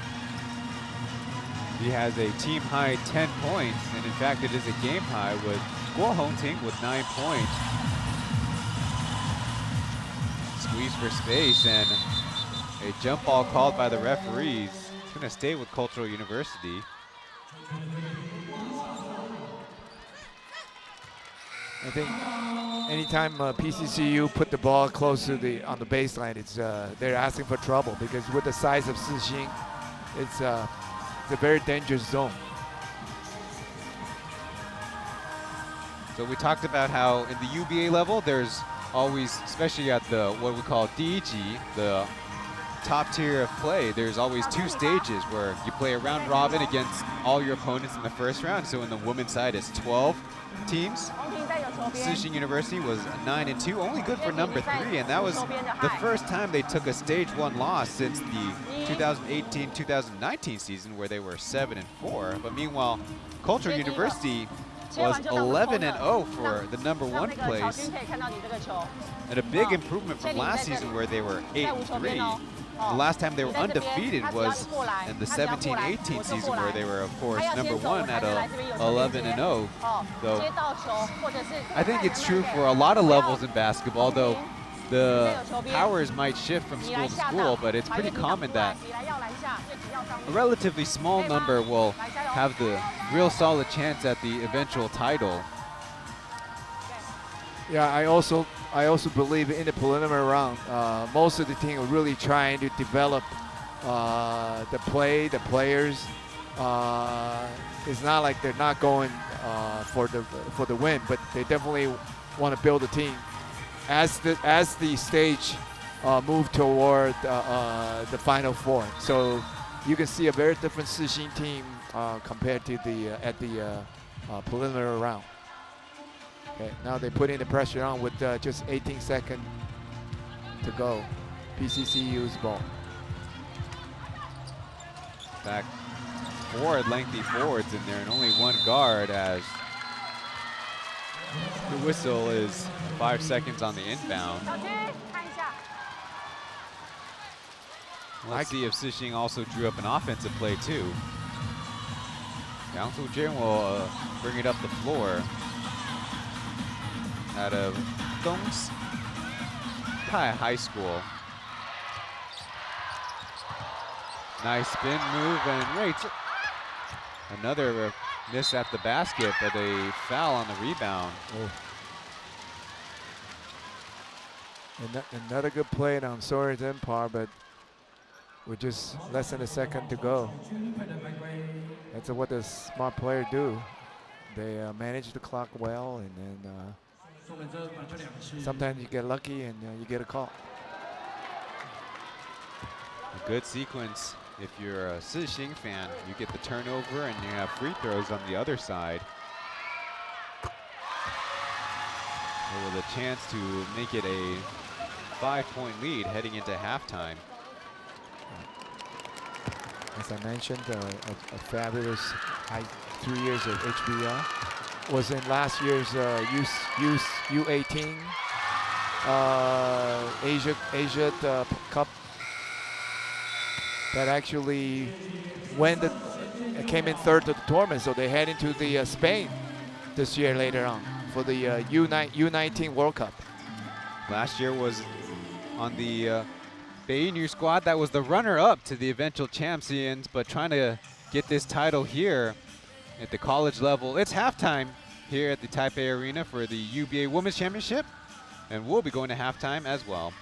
He has a team high 10 points, and in fact it is a game high with Guo Hongting with 9 points. Squeeze for space and a jump ball called by the referees. It's going to stay with Cultural University.
I think anytime PCCU put the ball close to on the baseline, it's they're asking for trouble, because with the size of Sixing, it's a very dangerous zone.
So we talked about how in the UBA level, there's always, especially at the what we call DG, the top tier of play, there's always 2 stages where you play a round robin against all your opponents in the first round. So in the women's side, it's 12 teams. Sixing University was 9-2, only good for number 3, and that was the first time they took a stage 1 loss since the 2018-2019 season, where they were 7-4. But meanwhile, Cultural University was 11-0 for the number 1 place, and a big improvement from last season where they were 8-3. The last time they were undefeated was in the 17-18 season, where they were, of course, number 1 at 11-0. So I think it's true for a lot of levels in basketball, though the powers might shift from school to school, but it's pretty common that a relatively small number will have the real solid chance at the eventual title.
Yeah, I also believe in the preliminary round, most of the team are really trying to develop the players. It's not like they're not going for the win, but they definitely want to build a team. As the stage move toward the Final Four, so you can see a very different Sixing team compared to the preliminary round. Okay, now they put in the pressure on with just 18 seconds to go. PCCU's ball.
Back 4 lengthy forwards in there, and only 1 guard, as the whistle is 5 seconds on the inbound. Let's see if Sixing also drew up an offensive play too. Yang Su-jin will bring it up the floor. Out of Dongtai High School. Nice spin move, and rates another miss at the basket, but a foul on the rebound.
Oh. Another good play on Sawyer's Empire, but with just less than a second to go. That's what the smart players do. They manage the clock well, and then sometimes you get lucky and you get a call.
A good sequence. If you're a Sixing fan, you get the turnover and you have free throws on the other side. With a chance to make it a 5-point lead heading into halftime.
As I mentioned, a fabulous 3 years of HBL. Was in last year's U18 Asia Cup. That actually came in third to the tournament, so they head into the Spain this year later on for the U19 World Cup.
Last year was on the Beinu squad that was the runner-up to the eventual champions, but trying to get this title here at the college level. It's halftime here at the Taipei Arena for the UBA Women's Championship, and we'll be going to halftime as well.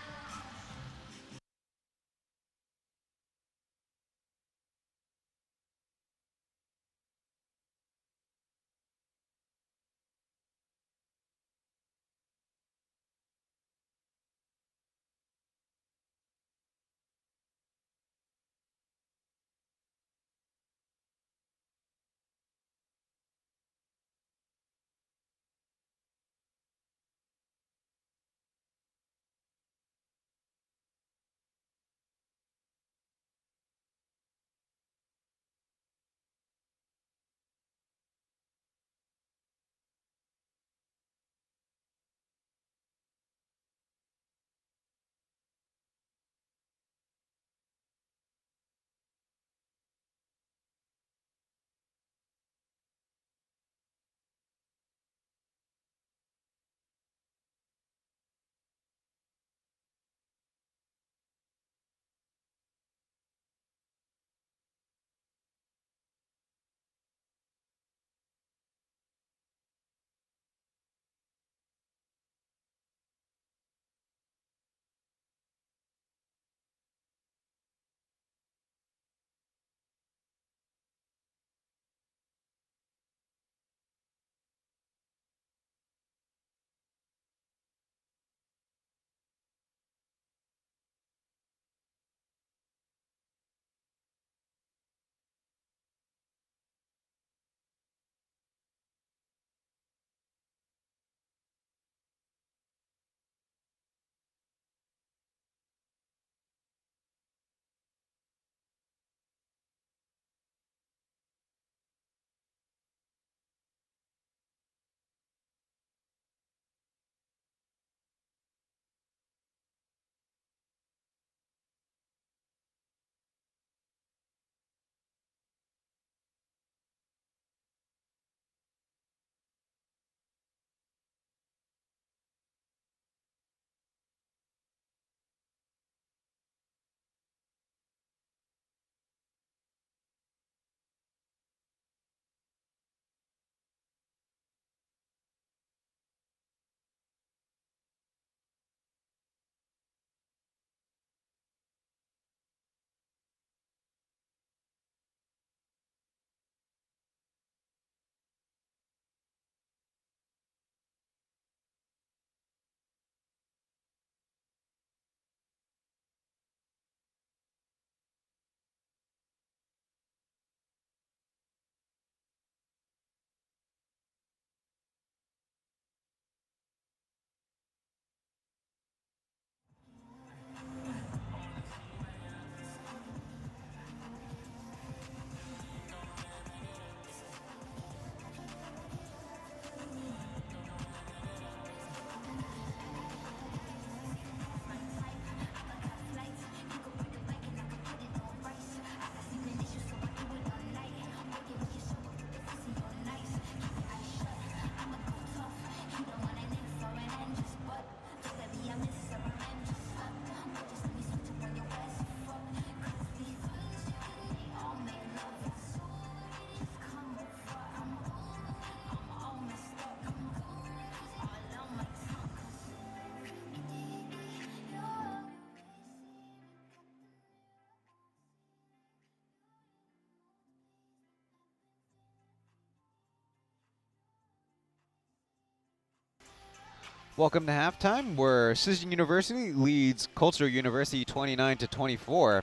Welcome to halftime, where Sijin University leads Cultural University 29-24.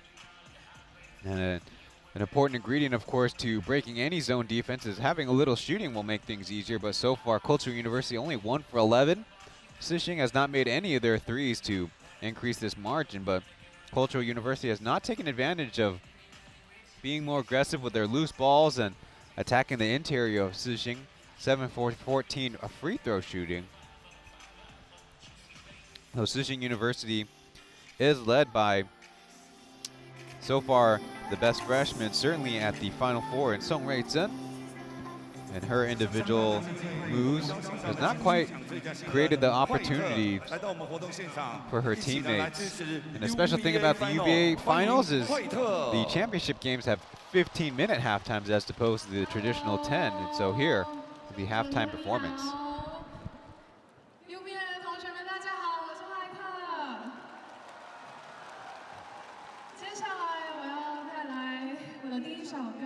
And an important ingredient, of course, to breaking any zone defense is having a little shooting will make things easier. But so far, Cultural University only 1 for 11. Sijin has not made any of their threes to increase this margin, but Cultural University has not taken advantage of being more aggressive with their loose balls and attacking the interior of Sijin. 7 for 14 of free throw shooting. So Sijin University is led by, so far, the best freshman, certainly at the Final Four, in Song Rui-zhen. And her individual moves has not quite created the opportunity for her teammates. And the special thing about the UVA finals is the championship games have 15-minute halftimes as opposed to the traditional 10. And so here, the halftime performance.
UVA 的同学们，大家好，我是麦克。接下来我要带来我的第一首歌，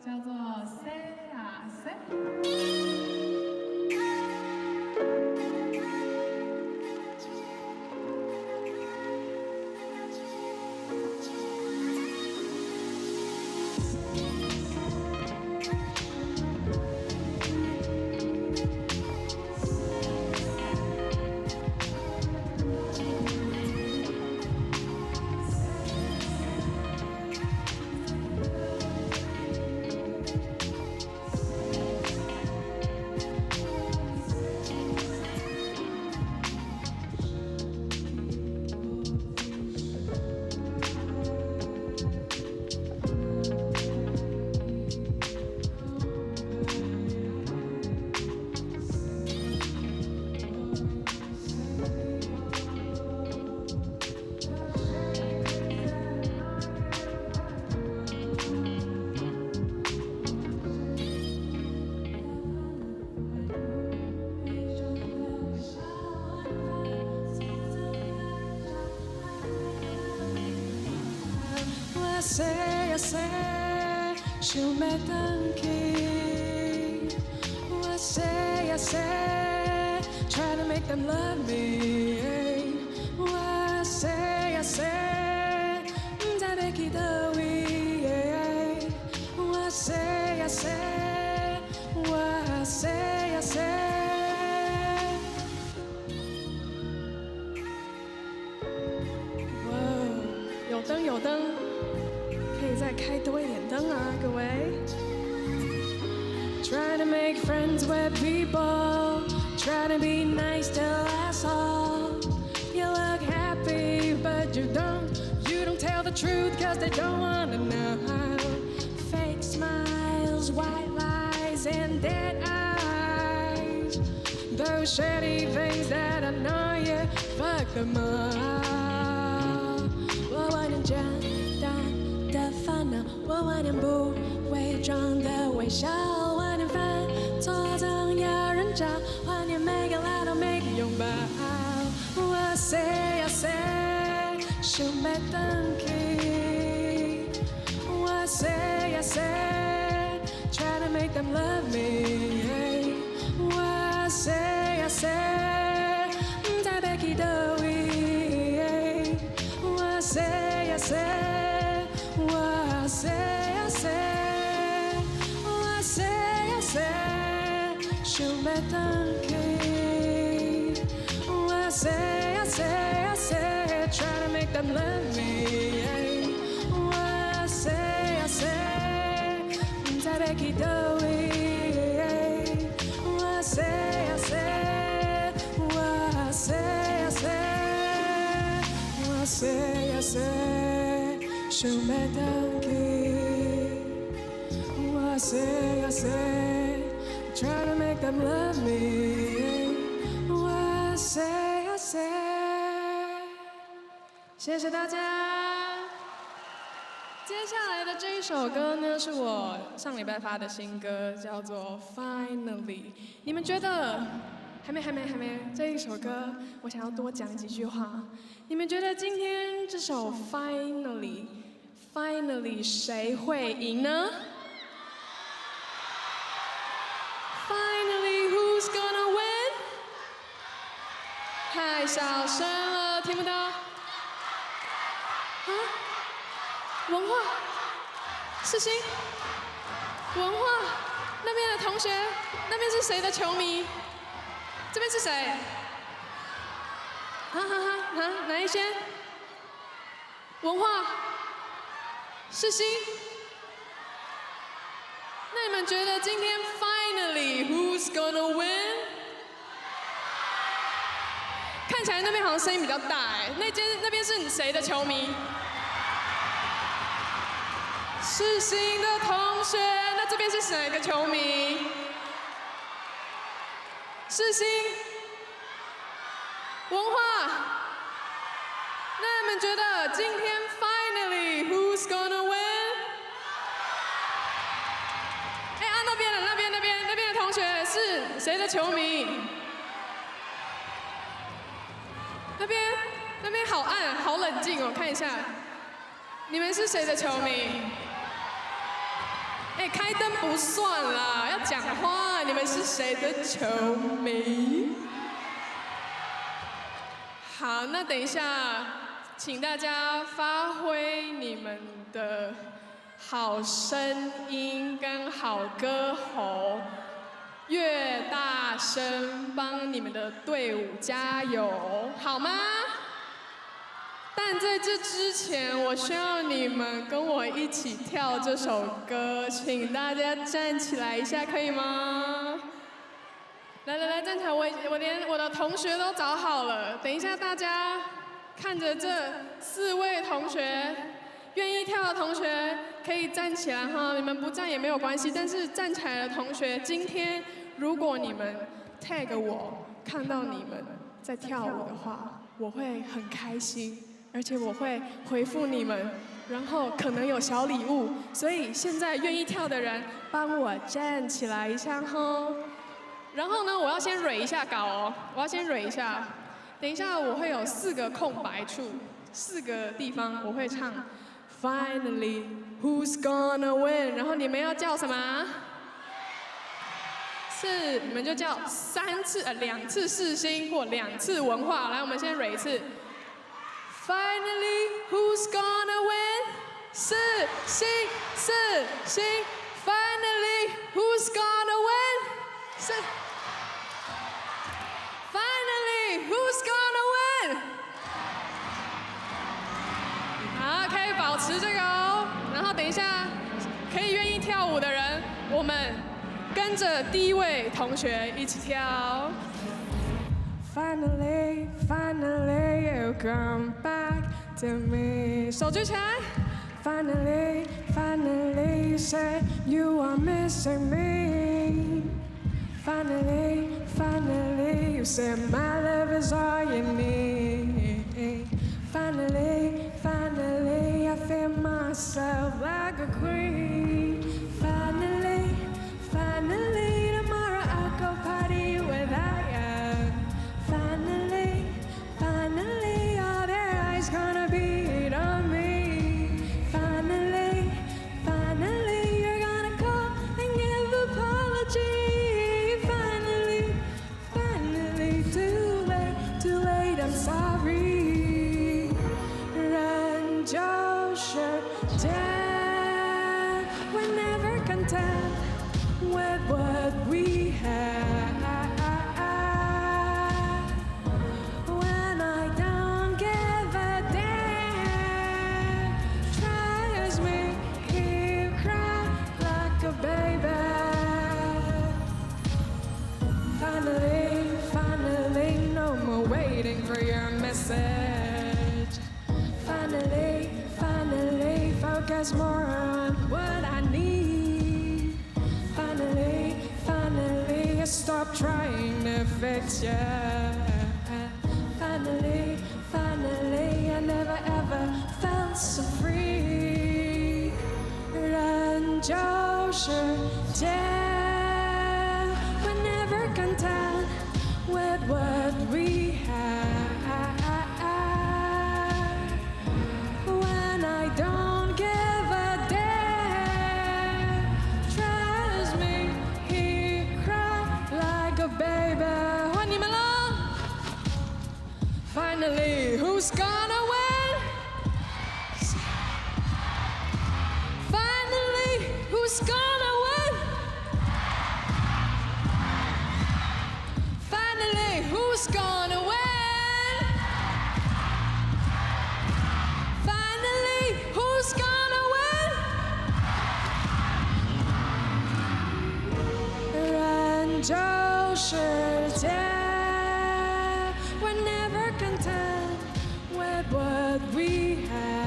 叫做《Say Ah Say》。Say, I say, she'll make them keep. What say, I say, try to make them love me. What say, I say, that keep the way. What say, I say, what say, I say. Whoa, 有灯有灯。可以再开多一点灯啊，各位。Try to make friends with people, try to be nice to us all. You look happy, but you don't tell the truth, cause they don't wanna know. Fake smiles, white lies, and dead eyes. Those shitty things that annoy you, fuck them all. 我晚点长大的烦恼，我晚点不伪装的微笑，晚点犯错总有人找，晚点每个来到每个拥抱。我 say I say， she'll make them keep。我 say I say，try to make them love me。我 say I say， 在被气的位。我 say I say。I say, I say, I say, I say, she'll make them keep. I say, I say, I say, try to make them love me. I say, I say, 在被气的位。I say, I say, I say, I say, I say, I say, she'll make them keep. I say, try to make them love me. I say. 谢谢大家。接下来的这一首歌呢，是我上礼拜发的新歌，叫做《Finally》。你们觉得？还没。这一首歌，我想要多讲几句话。你们觉得今天这首《Finally》谁会赢呢？ Finally, who's gonna win? 小声了，听不到。啊？文化，世新，文化那边的同学，那边是谁的球迷？这边是谁？哪一间？文化，世新。那你们觉得今天 finally who's gonna win？ 看起来那边好像声音比较大哎，那边是谁的球迷？世新的同学，那这边是谁的球迷？世新，文化。那你们觉得今天 finally who's gonna win？ 哎啊，那边的同学是谁的球迷？那边好暗，好冷静哦，看一下，你们是谁的球迷？哎，开灯不算啦，要讲话，你们是谁的球迷？好，那等一下，请大家发挥你们的好声音跟好歌喉。越大声帮你们的队伍加油，好吗？但在这之前，我需要你们跟我一起跳这首歌，请大家站起来一下，可以吗？来，站起来！我连我的同学都找好了，等一下大家看着这4位同学，愿意跳的同学可以站起来哈，你们不站也没有关系，但是站起来的同学，今天如果你们 tag 我，看到你们在跳舞的话，我会很开心，而且我会回复你们，然后可能有小礼物，所以现在愿意跳的人，帮我站起来一下哈。然后呢，我要先蕊一下稿哦，我要先蕊一下，等一下我会有4个空白处，4个地方我会唱。Finally, who's gonna win？ 然后你们要叫什么？你们就叫2次世新或2次文化。来，我们先蕊一次。Finally, who's gonna win？ 世新。Finally, who's gonna win？ Finally, who's gonna win？好，可以保持这个哦。然后等一下，可以愿意跳舞的人，我们跟着第一位同学一起跳。Finally, you come back to me。手举起来。Finally, you say you are missing me。Finally, you say my love is all you need。Finally, I feel myself like a queen. Finally, tomorrow I'll go party without you. Finally, all their eyes gonna be on me. Finally, you're gonna call and give apology. Finally, too late, I'm sorry.就是这 We're never content with what we have. When I don't give a damn, try as me, keep crying like a baby. Finally, no more waiting for your message. Finally, focus more on what I need. Finally, I stop trying to fix you. Finally, I never ever felt so free. 人就是这 We're never content with what we have. When I don't give a damn, trust me, he cry like a baby. 换你们了。Finally, who's gonna win? Finally, who's gonna win? Finally, who's gonna win? Finally, who's gonna win? 人就是界 We're never content with what we have.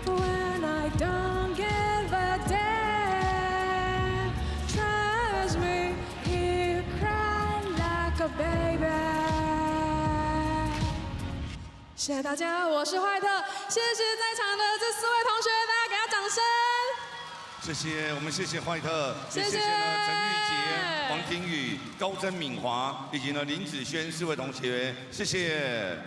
When I don't give a damn, trust me, you cry like a baby. 谢谢大家，我是怀特，谢谢在场的这4位同学，大家给他掌声。
谢谢，我们谢谢怀特，
谢谢
也谢谢呢陈玉洁、王庭宇、高真敏华以及呢林子轩4位同学，谢谢。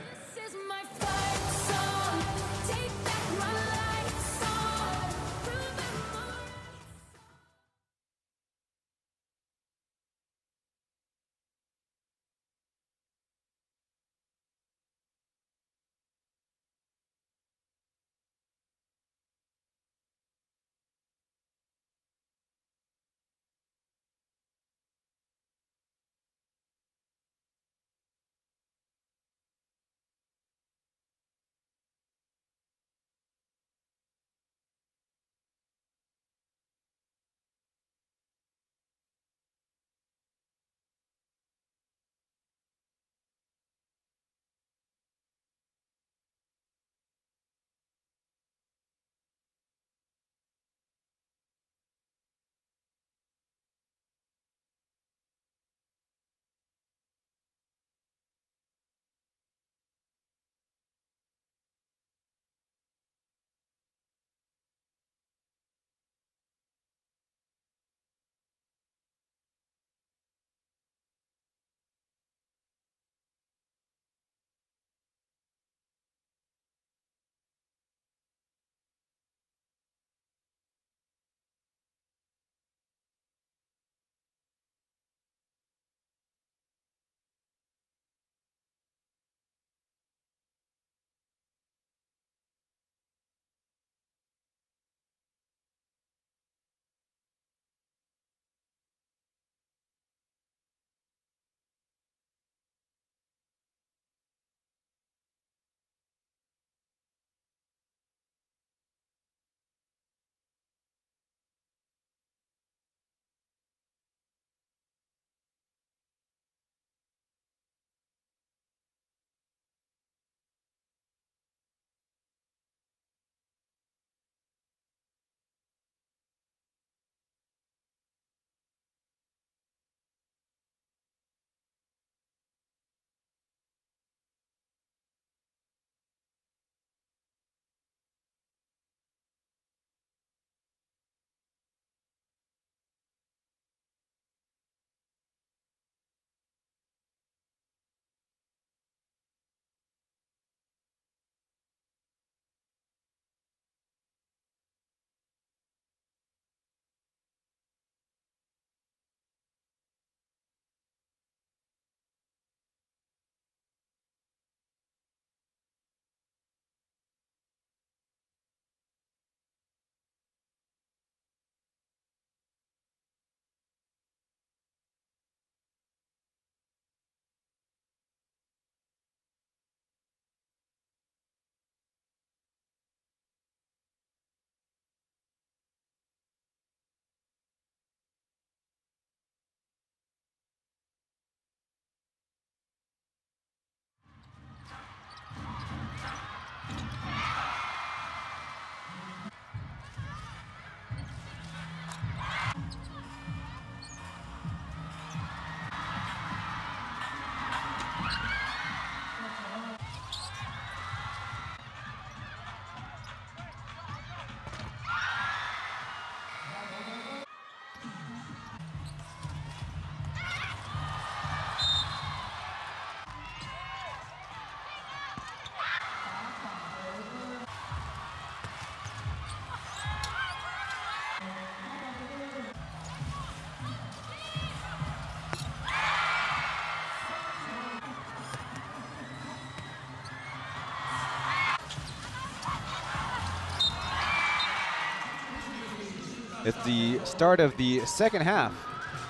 It's the start of the second half.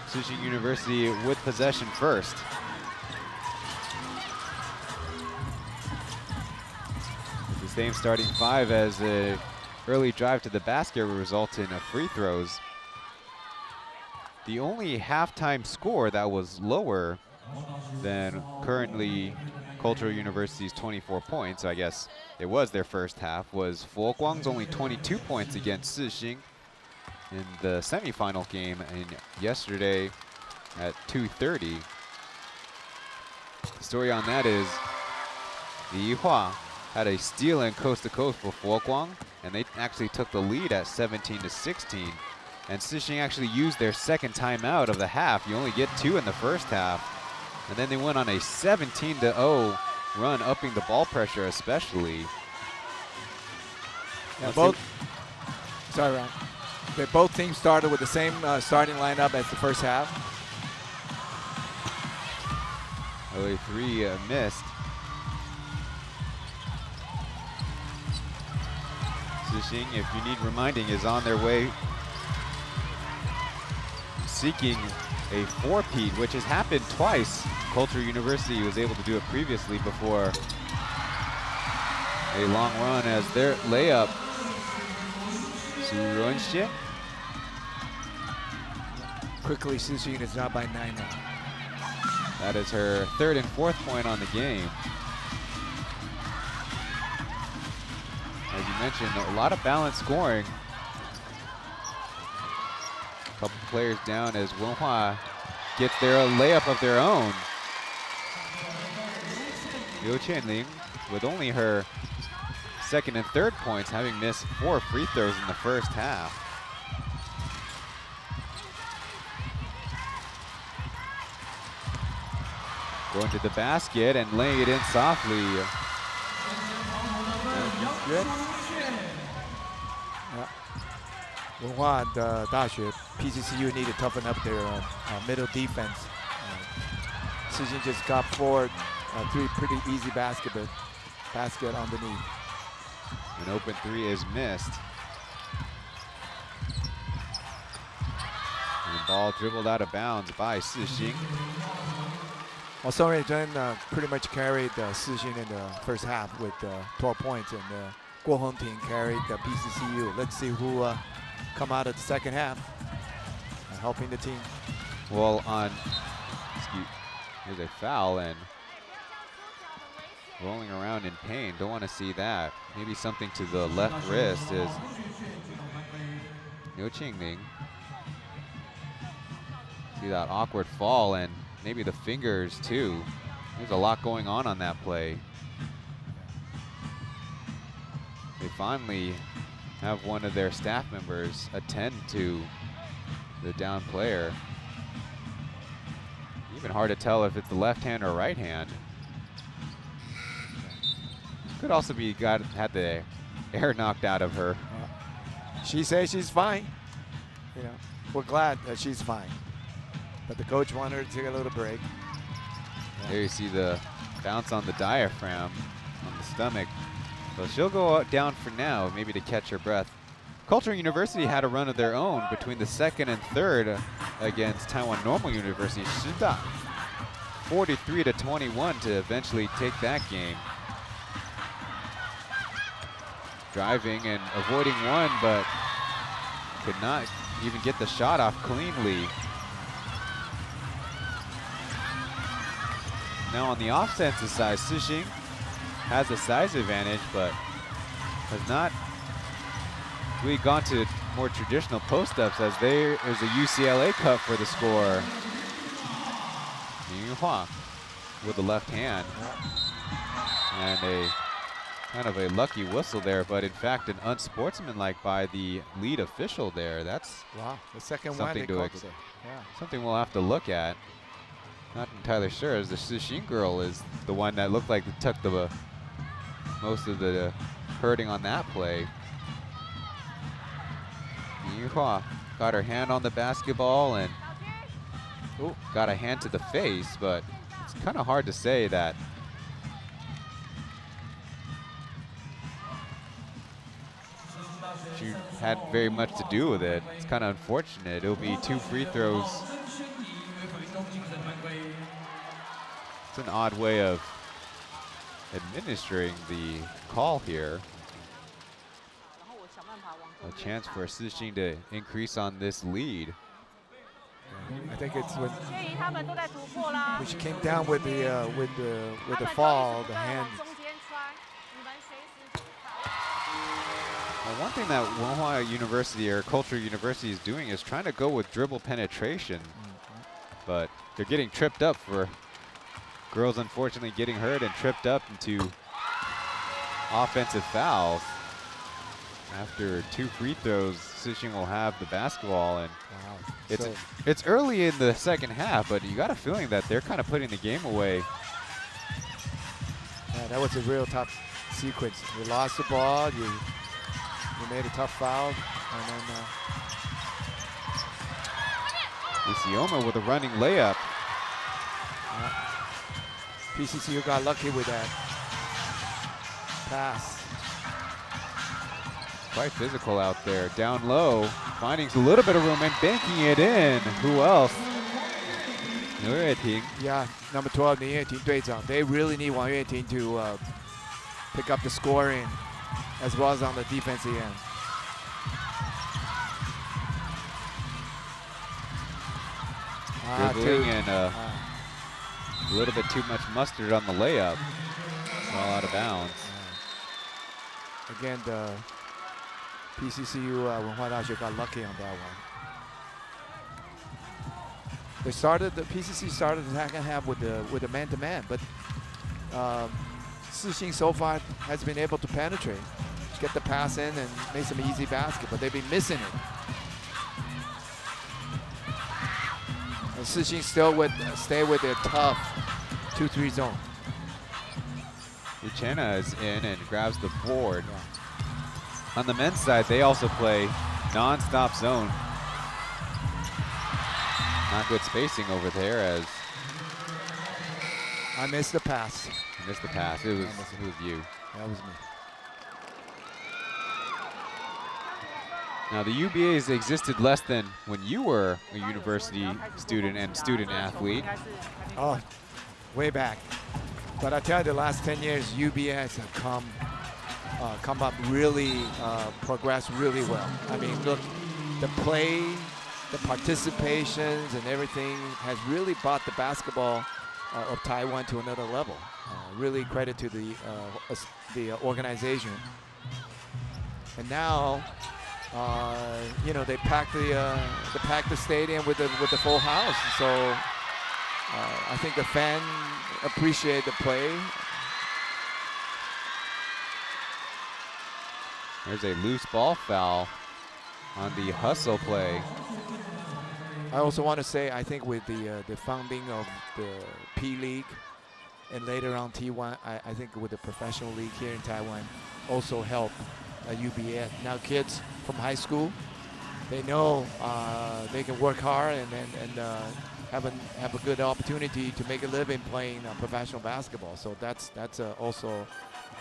Suzhou University with possession first. With the same starting five as a early drive to the basket will result in free throws. The only halftime score that was lower than currently Cultural University's 24 points, I guess it was their first half, was Fuoguang's only 22 points against Sixing in the semifinal game yesterday at 2:30. The story on that is the Yihua had a steal in coast to coast for Fuoguang, and they actually took the lead at 17-16. And Sixing actually used their second timeout of the half. You only get 2 in the first half. And then they went on a 17-0 run, upping the ball pressure especially.
Yeah, both teams started with the same starting lineup as the first half.
Early three missed. Sixing, if you need reminding, is on their way seeking a four-peat, which has happened twice. Culture University was able to do it previously before a long run as their layup. Su Ruanxie.
Quickly, Sixing is up by 9 now.
That is her third and fourth point on the game. As you mentioned, a lot of balanced scoring. A couple players down as Wenhua gets their layup of their own. Liu Qianling with only her second and third points, having missed 4 free throws in the first half. Going to the basket and laying it in softly.
Good. Wenhua and Daxue, PCCU need to toughen up their middle defense. Sixing just got forward, 3 pretty easy basket underneath.
An open 3 is missed. And the ball dribbled out of bounds by Sixing.
Well, Song Ruizhen pretty much carried Sixing in the first half with 12 points, and Guo Hongting carried the PCCU. Let's see who come out of the second half helping the team.
Well, here's a foul and rolling around in pain. Don't want to see that. Maybe something to the left wrist is Liu Qianling. See that awkward fall and maybe the fingers too. There's a lot going on that play. They finally have one of their staff members attend to the down player. Even hard to tell if it's the left hand or right hand. Could also be had the air knocked out of her.
She says she's fine. You know, we're glad that she's fine. But the coach wanted her to take a little break.
There you see the bounce on the diaphragm, on the stomach. So she'll go down for now, maybe to catch her breath. Culture University had a run of their own between the second and third against Taiwan Normal University, Shida. 43-21 to eventually take that game. Driving and avoiding one, but could not even get the shot off cleanly. Now on the offensive side, Sixing has a size advantage, but has not really gone to more traditional post-ups as there is a UCLA cut for the score. Yihua with the left hand. And a kind of a lucky whistle there, but in fact an unsportsmanlike by the lead official there. That's
wow, the second one
something
they called it. Yeah.
Something we'll have to look at. Not entirely sure, as the Sixing girl is the one that looked like it took the most of the hurting on that play. Yihua got her hand on the basketball and got a hand to the face, but it's kind of hard to say that. Sishu had very much to do with it. It's kind of unfortunate. It'll be 2 free throws. It's an odd way of administering the call here. A chance for Sishu to increase on this lead.
I think it's when she came down with the fall, the hand.
Well, one thing that Wenhua University or Culture University is doing is trying to go with dribble penetration, but they're getting tripped up for girls, unfortunately getting hurt and tripped up into offensive fouls. After 2 free throws, Sishu will have the basketball, and it's early in the second half, but you got a feeling that they're kind of putting the game away.
Yeah, that was a real tough sequence. You lost the ball, you made a tough foul, and then
Isioma with a running layup.
PCCU got lucky with that pass.
Quite physical out there. Down low, finding a little bit of room and banking it in. Who else?
Yeah, number 12, 林月婷队长. They really need Wang Yueting to pick up the scoring as well as on the defensive end.
Dribbling and a little bit too much mustard on the layup. All out of bounds.
Again, the PCCU Wenhua Daxue got lucky on that one. The PCC started the second half with the man-to-man, but Sishu so far has been able to penetrate, get the pass in and make some easy basket, but they've been missing it. And Sishu still stay with their tough 2-3 zone.
Uchenna is in and grabs the board. On the men's side, they also play non-stop zone. Not good spacing over there as
I missed the pass.
You missed the pass. It was you.
That was me.
Now the UBAs existed less than when you were a university student and student athlete.
Oh, way back. But I tell you, the last 10 years, UBS have come up really, progressed really well. I mean, look, the play, the participations and everything has really brought the basketball of Taiwan to another level. Really credit to the organization. And now, you know, they packed the stadium with the full house. So I think the fan appreciate the play.
There's a loose ball foul on the hustle play.
I also want to say, I think with the founding of the P League and later on T1, I think with the professional league here in Taiwan also helped UBS. Now kids from high school, they know they can work hard and have a good opportunity to make a living playing professional basketball. So that's also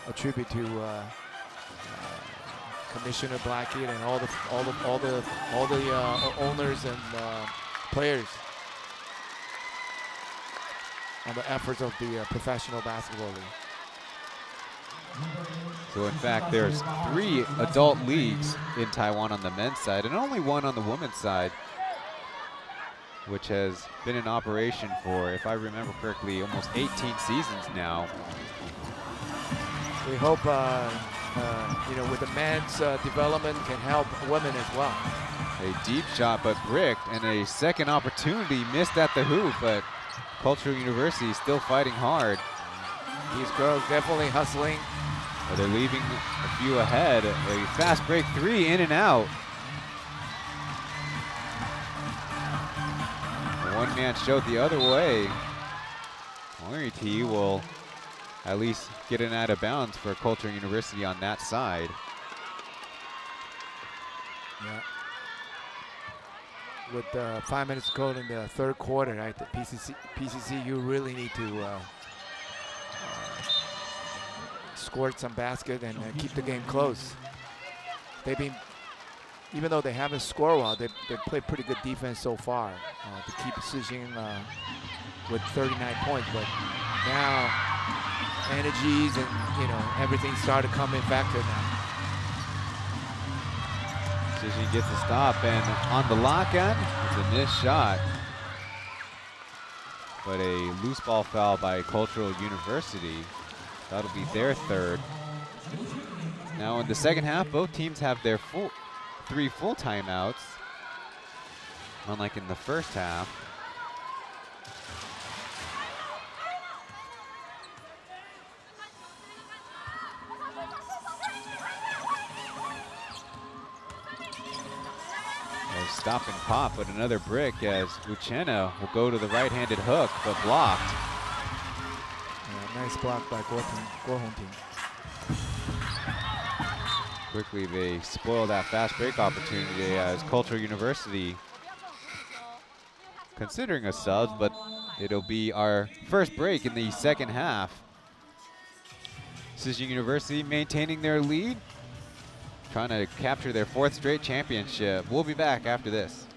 a tribute to Commissioner Blackhead and all the owners and players on the efforts of the professional basketball league.
So in fact, there's 3 adult leagues in Taiwan on the men's side and only 1 on the women's side, which has been in operation for, if I remember correctly, almost 18 seasons now.
We hope, you know, with the men's development can help women as well.
A deep shot, but bricked, and a second opportunity missed at the hoop, but Cultural University is still fighting hard.
These girls definitely hustling.
But they're leaving a few ahead. A fast break 3 in and out. One man showed the other way. T will at least get an out of bounds for Culture University on that side.
Yeah. With 5 minutes to go in the third quarter, right? The PCC, you really need to score some basket and keep the game close. They've been even though they haven't scored well, they played pretty good defense so far to keep Sijing with 39 points. But now energies and everything started coming factor now.
Sijing gets a stop, and on the lock end, it's a missed shot. But a loose ball foul by Cultural University. That'll be their third. Now in the second half, both teams have their 3 full timeouts, unlike in the first half. A stop and pop, but another brick as Uchenna will go to the right-handed hook, but blocked.
Yeah, nice block by Guo Hongting.
Quickly, they spoil that fast break opportunity as Cultural University considering a sub, but it'll be our first break in the second half. Sijing University maintaining their lead, trying to capture their 4th straight championship. We'll be back after this.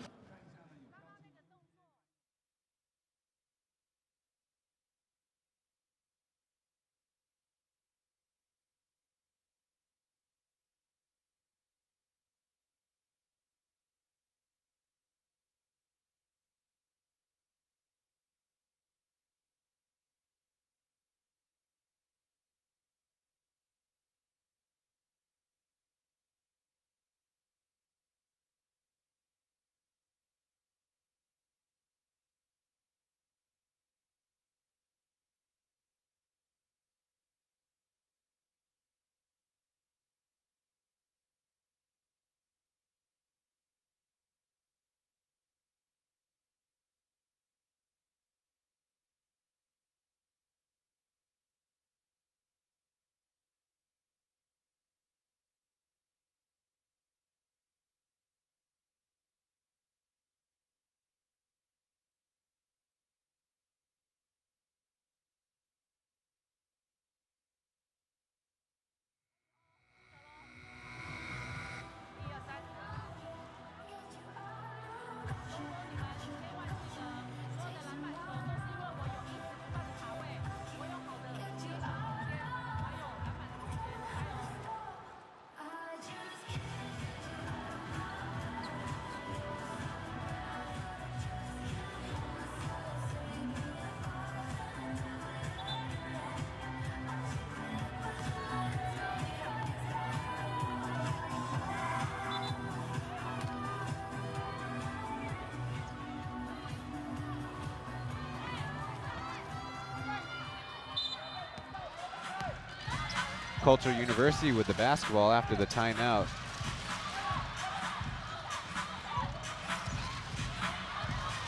Cultural University with the basketball after the timeout.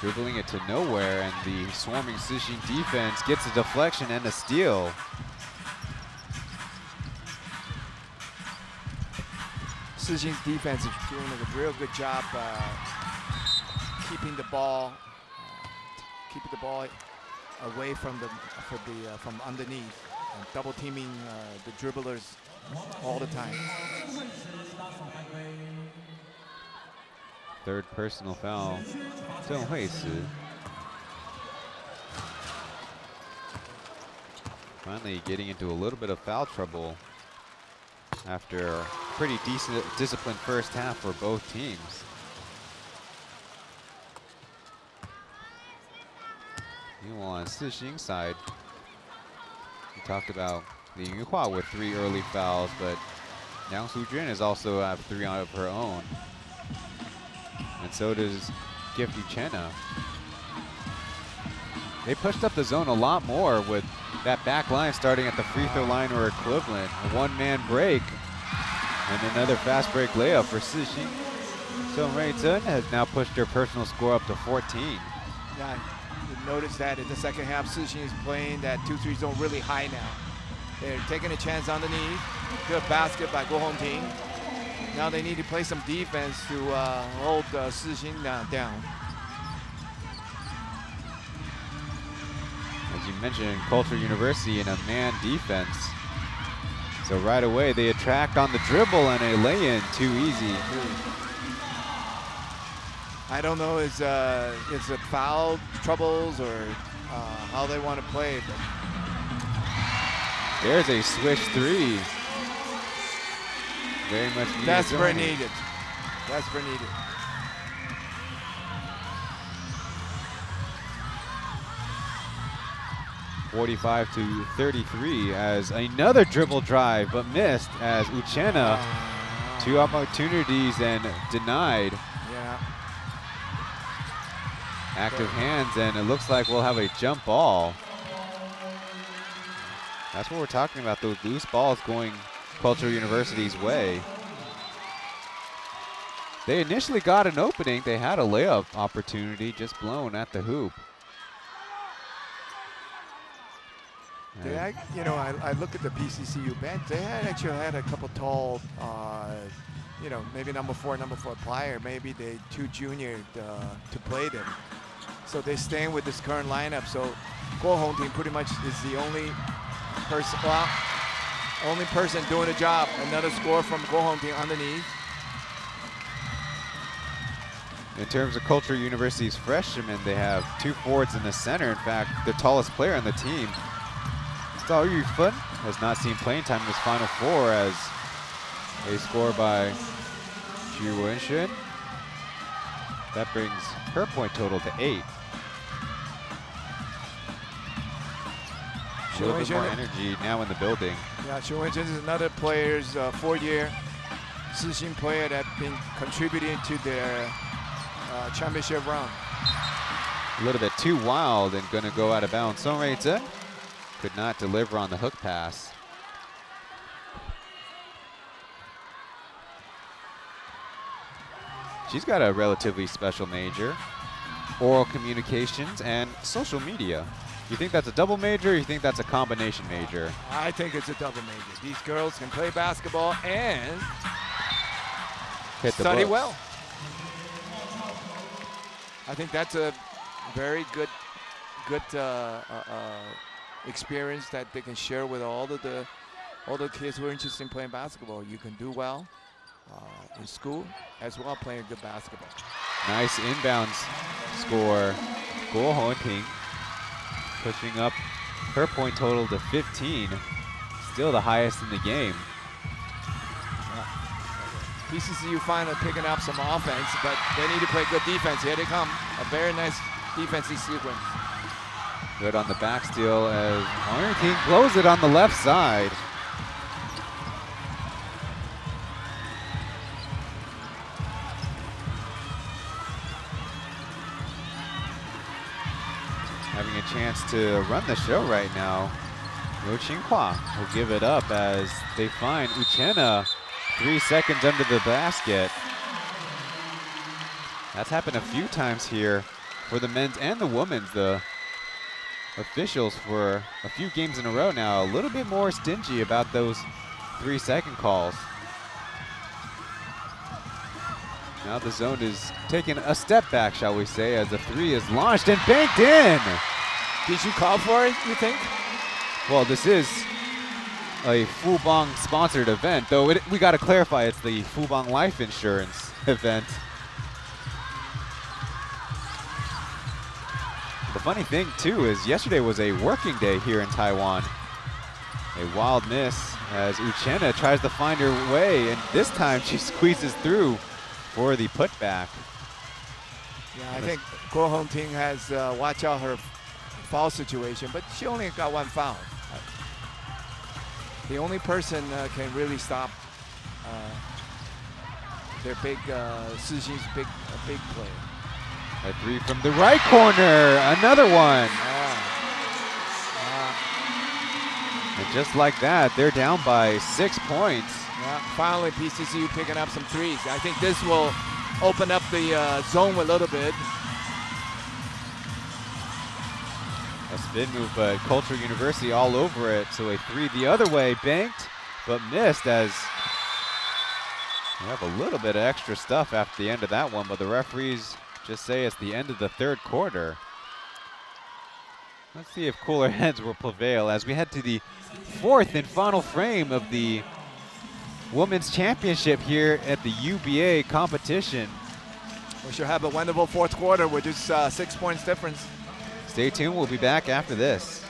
Dribbling it to nowhere, and the swarming Sijing defense gets a deflection and a steal.
Sijing's defense is doing a real good job keeping the ball away from from underneath. And double teaming the dribblers all the time.
Third personal foul. Zheng Huisi. Finally getting into a little bit of foul trouble after a pretty decent, disciplined first half for both teams. Meanwhile, on Sijing's side, we talked about Li Yuhua with 3 early fouls, but Yang Sujun has also have 3 of her own. And so does Gift Uchenna. They pushed up the zone a lot more with that back line starting at the free throw line or equivalent. A one-man break and another fast break layup for Sijing. So Reizhen has now pushed her personal score up to 14.
Yeah, you notice that in the second half, Sijing is playing that 2-3 zone really high now. They're taking a chance underneath. Good basket by Guo Hongting. Now they need to play some defense to hold Sijing down.
As you mentioned, Cultural University in a man defense. So right away they attract on the dribble and a lay-in too easy.
I don't know is it foul troubles or how they want to play. But
There's a swish 3. Very much needed.
desperate needed. Desperate needed.
(45-33) as another dribble drive, but missed as Uchenna 2 opportunities and denied.
Yeah.
Active hands, and it looks like we'll have a jump ball. That's what we're talking about, those loose balls going Cultural University's way. They initially got an opening. They had a layup opportunity, just blown at the hoop.
I look at the PCCU bench. They actually had a couple tall, maybe number four player. Maybe they too junior to play them. So they staying with this current lineup. So Guo Hongting pretty much is the only person doing the job. Another score from Guo Hongting underneath.
In terms of Cultural University's freshmen, they have 2 forwards in the center. In fact, the tallest player on the team, Zhao Yufeng, has not seen playing time in his Final Four as a score by Xu Wenxuan. That brings her point total to 8. A little bit more energy now in the building.
Yeah, Xu Wenxuan is another player's 4-year Sixing player that's been contributing to their championship run.
A little bit too wild and going to go out of bounds. Song Rui-Zhe could not deliver on the hook pass. She's got a relatively special major, oral communications and social media. You think that's a double major, or you think that's a combination major?
I think it's a double major. These girls can play basketball and study well. I think that's a very good experience that they can share with all the kids who are interested in playing basketball. You can do well in school as well playing good basketball.
Nice inbounds score. Guo Hongting pushing up her point total to 15. Still the highest in the game.
PCCU finally picking up some offense, but they need to play good defense. Here they come. A very nice defensive sequence.
Good on the back steal as Hongting blows it on the left side. Having a chance to run the show right now. Liu Qinghua will give it up as they find Uchenna 3 seconds under the basket. That's happened a few times here for the men's and the women's. The officials for a few games in a row now a little bit more stingy about those 3-second calls. Now the zone is taking a step back, shall we say, as the 3 is launched and banked in.
Did you call for it, you think?
Well, this is a Fubon sponsored event, though we got to clarify it's the Fubon Life Insurance event. The funny thing too is yesterday was a working day here in Taiwan. A wild miss as Uchenna tries to find her way, and this time she squeezes through for the putback.
Yeah, I think Guo Hongting has watched out her foul situation, but she only got 1 foul. The only person can really stop their big Sixing's big player.
A 3 from the right corner, another one. And just like that, they're down by 6 points.
Yeah, finally PCCU picking up some threes. I think this will open up the zone a little bit.
A spin move, but Cultural University all over it. So a 3 the other way, banked, but missed as we have a little bit of extra stuff after the end of that one, but the referees just say it's the end of the 3rd quarter. Let's see if cooler heads will prevail as we head to the 4th and final frame of the Women's Championship here at the UBA competition.
We should have a wonderful fourth quarter with just 6 points difference.
Stay tuned. We'll be back after this.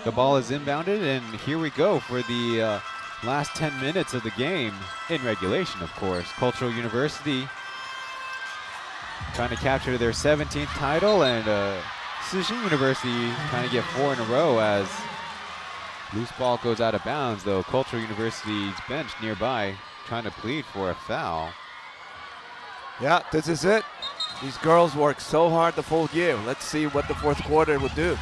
The ball is inbounded, and here we go for the last 10 minutes of the game, in regulation, of course. Cultural University trying to capture their 17th title, and Sishin University trying to get 4 in a row as loose ball goes out of bounds, though Cultural University's bench nearby trying to plead for a foul.
Yeah, this is it. These girls work so hard the full year. Let's see what the fourth quarter will do.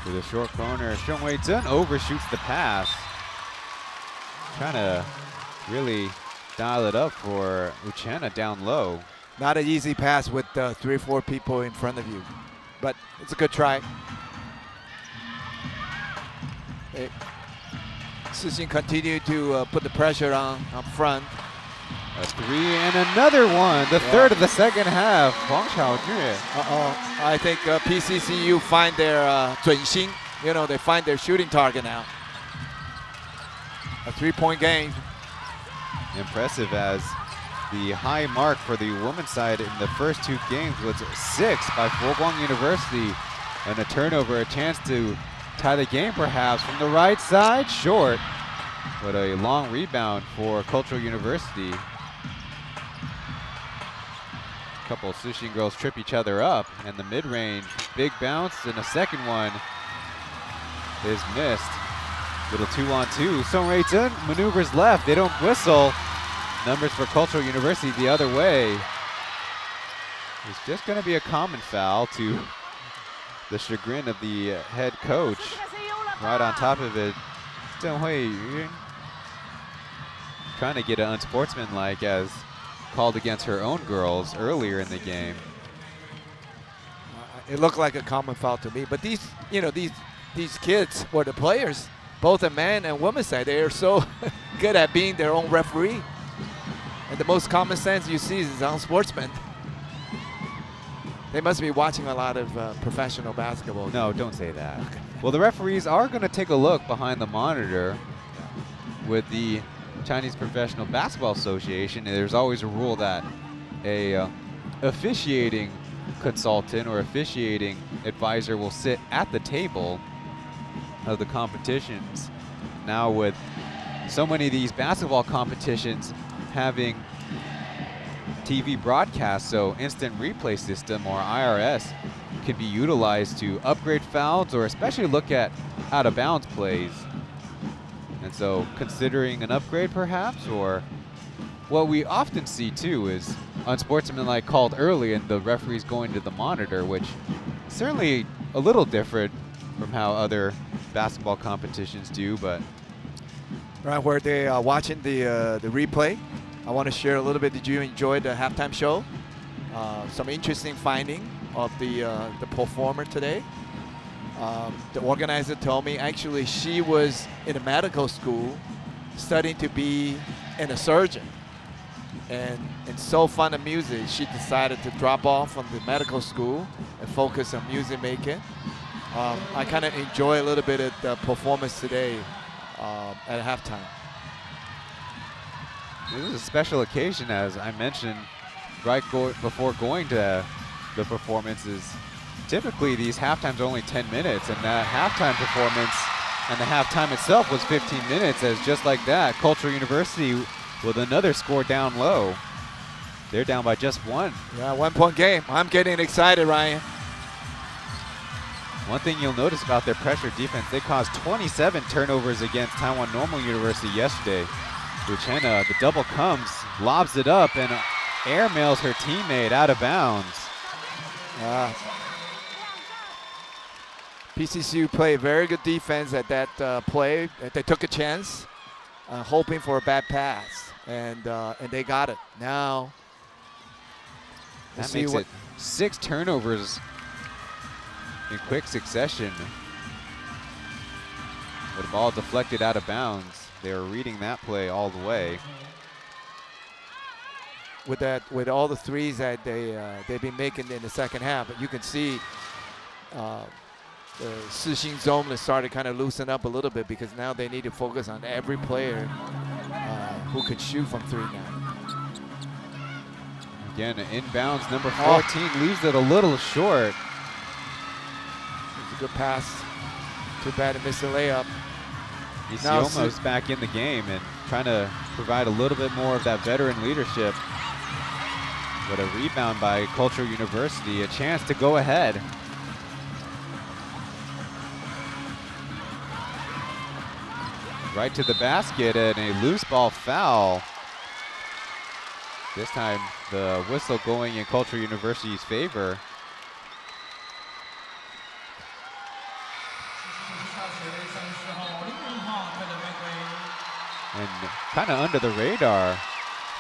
To the short corner, Sheng Wei-zhen overshoots the pass. Trying to really dial it up for Uchenna down low.
Not an easy pass with 3 or 4 people in front of you, but it's a good try. Sishin continue to put the pressure on front.
A 3 and another one, the third of the second half. Huang Chaoyue.
I think PCCU find their 准心, they find their shooting target now. A 3-point game.
Impressive, as the high mark for the women's side in the first 2 games was 6 by Foguang University. And a turnover, a chance to tie the game perhaps from the right side, short. But a long rebound for Cultural University. A couple of Sishin girls trip each other up, and the mid-range, big bounce, and a second one is missed. Little 2-on-2. Song Wei-zhen maneuvers left. They don't whistle. Numbers for Cultural University the other way. It's just going to be a common foul, to the chagrin of the head coach. Right on top of it, Zheng Huiyu trying to get it unsportsmanlike, as called against her own girls earlier in the game.
It looked like a common foul to me, but these kids, or the players, both the men and women's side, they are so good at being their own referee. And the most common sense you see is on sportsmen. They must be watching a lot of professional basketball.
No, don't say that. Okay. Well, the referees are going to take a look behind the monitor with the Chinese Professional Basketball Association. And there's always a rule that a officiating consultant or officiating advisor will sit at the table of the competitions. Now with so many of these basketball competitions having TV broadcasts, so instant replay system or IRS can be utilized to upgrade fouls or especially look at out of bounds plays. And so considering an upgrade perhaps, or what we often see too is unsportsmanlike called early and the referees going to the monitor, which certainly a little different from how other basketball competitions do, but.
Right where they are watching the replay, I want to share a little bit. Did you enjoy the halftime show? Some interesting finding of the performer today. The organizer told me actually she was in a medical school studying to be a surgeon. And so fond of music, she decided to drop off from the medical school and focus on music making. I kind of enjoy a little bit of the performance today at halftime.
This is a special occasion, as I mentioned right before going to the performances. Typically, these halftimes are only 10 minutes, and that halftime performance and the halftime itself was 15 minutes, as just like that, Cultural University with another score down low. They're down by just one.
Yeah, 1 point game. I'm getting excited, Ryan.
One thing you'll notice about their pressure defense, they caused 27 turnovers against Taiwan Normal University yesterday. Uchenna, the double comes, lobs it up, and airmails her teammate out of bounds.
PCCU played very good defense at that play. They took a chance, hoping for a bad pass, and they got it. Now,
that makes it 6 turnovers in quick succession. With the ball deflected out of bounds. They were reading that play all the way.
With all the threes that they've been making in the second half, you can see the Sixing zone has started kind of loosen up a little bit because now they need to focus on every player who can shoot from 3 now.
Again, inbounds number 14 leaves it a little short.
It's a good pass. Too bad to miss the layup.
Isiomo's back in the game and trying to provide a little bit more of that veteran leadership. But a rebound by Cultural University, a chance to go ahead. Right to the basket and a loose ball foul. This time the whistle going in Cultural University's favor. And kind of under the radar,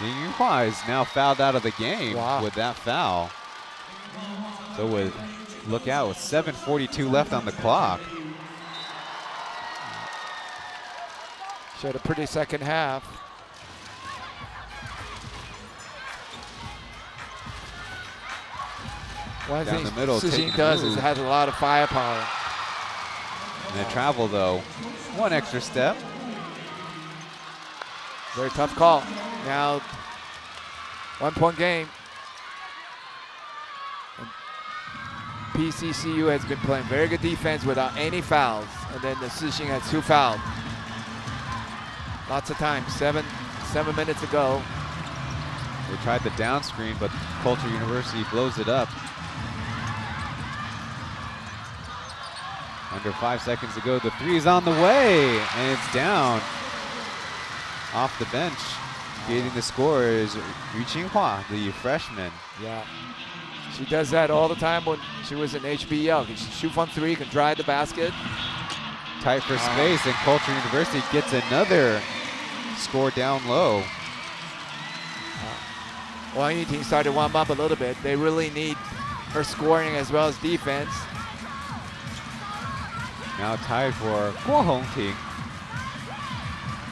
Lin Yunhua is now fouled out of the game with that foul. So look out with 7:42 left on the clock.
Showed a pretty second half. One
Down
thing
the middle,
Sixing does is it has a lot of firepower.
And the travel though, 1 extra step.
Very tough call. Now, 1 point game. And PCCU has been playing very good defense without any fouls. And then the Sixing has 2 fouls. Lots of time, 7 minutes ago.
They tried the down screen, but Cultural University blows it up. Under 5 seconds to go, the 3's on the way, and it's down. Off the bench, getting the score is Yu Qinghua, the freshman.
Yeah, she does that all the time when she was in HBL. She can shoot from 3, can drive the basket.
Tight for space, and Cultural University gets another score down low.
Wang Yuting started to warm up a little bit. They really need her scoring as well as defense.
Now tied for Guo Hongting.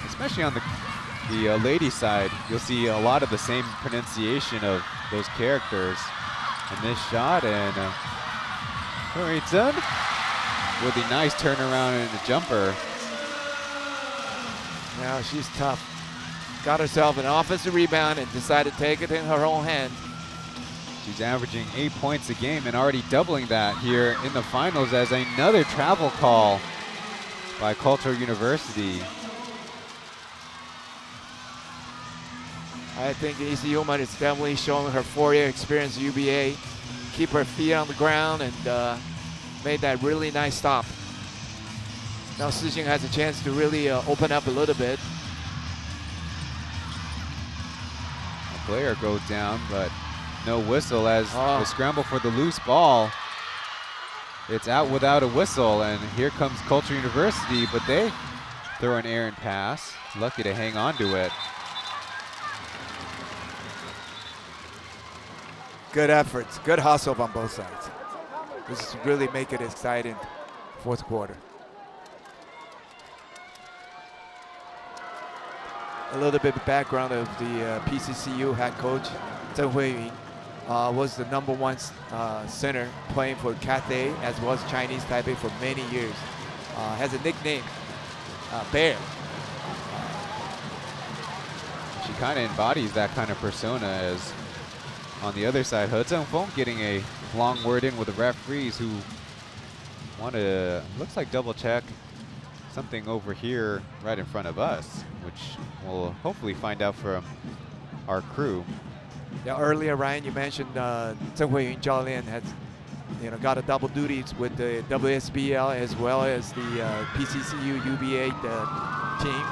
Especially on the ladies side, you'll see a lot of the same pronunciation of those characters. And this shot, and Hurry Zhen with a nice turnaround and a jumper.
Now she's tough. Got herself an offensive rebound and decided to take it in her own hand.
She's averaging 8 points a game and already doubling that here in the finals as another travel call by Cultural University.
I think Isioma is definitely showing her 4-year experience at UBA. Keep her feet on the ground and made that really nice stop. Now Sixing has a chance to really open up a little bit.
A player goes down, but no whistle as the scramble for the loose ball. It's out without a whistle, and here comes Culture University, but they throw an errant pass. Lucky to hang on to it.
Good efforts, good hustle on both sides. This is really make it exciting fourth quarter. A little bit of background of the PCCU head coach, Zheng Huiyun, was the #1 center playing for Cathay as well as Chinese Taipei for many years. Has a nickname, Bear.
She kind of embodies that kind of persona as on the other side, He Zhengfeng getting a long word in with the referees who want to, looks like double check something over here right in front of us, which we'll hopefully find out from our crew.
Yeah, earlier, Ryan, you mentioned Zheng Huiyun Jiaolian has, got a double duties with the WSBL as well as the PCCU UBA team.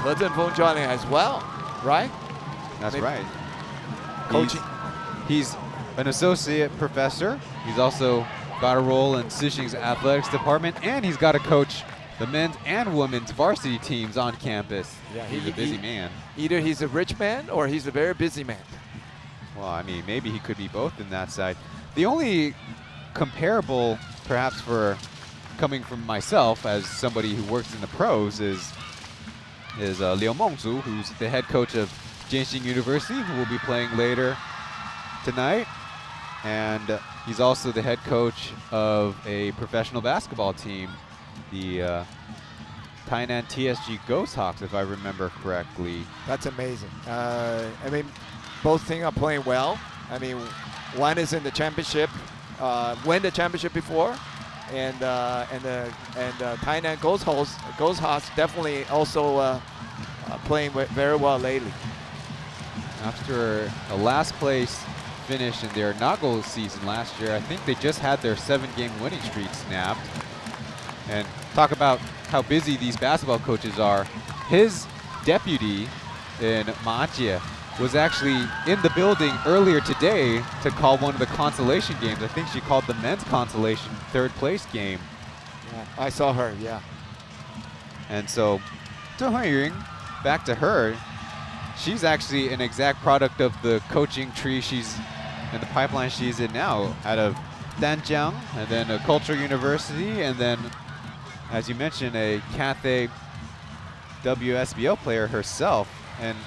He Zhengfeng Jiaolian as well, right?
That's right.
Coaching.
He's an associate professor. He's also got a role in Sixing's athletics department, and he's got to coach the men's and women's varsity teams on campus.
Yeah,
he's a busy man.
Either he's a rich man or he's a very busy man.
Well, I mean, maybe he could be both in that side. The only comparable, perhaps for coming from myself as somebody who works in the pros, is Liu Mengzu, who's the head coach of Jianxing University, who will be playing later tonight. And he's also the head coach of a professional basketball team, the Tainan TSG Ghost Hawks, if I remember correctly.
That's amazing. I mean, both teams are playing well. I mean, one is in the championship, won the championship before, and Tainan Ghost Hawks definitely also playing very well lately.
After a last place finish in their inaugural season last year, I think they just had their 7-game winning streak snapped. And talk about how busy these basketball coaches are. His deputy in Maachie was actually in the building earlier today to call one of the consolation games. I think she called the men's consolation third place game.
Yeah, I saw her, yeah.
And so, Zheng Huiyun, back to her. She's actually an exact product of the coaching tree she's in, the pipeline she's in now, out of Danjiang, and then a Cultural University, and then, as you mentioned, a Cathay WSBL player herself. And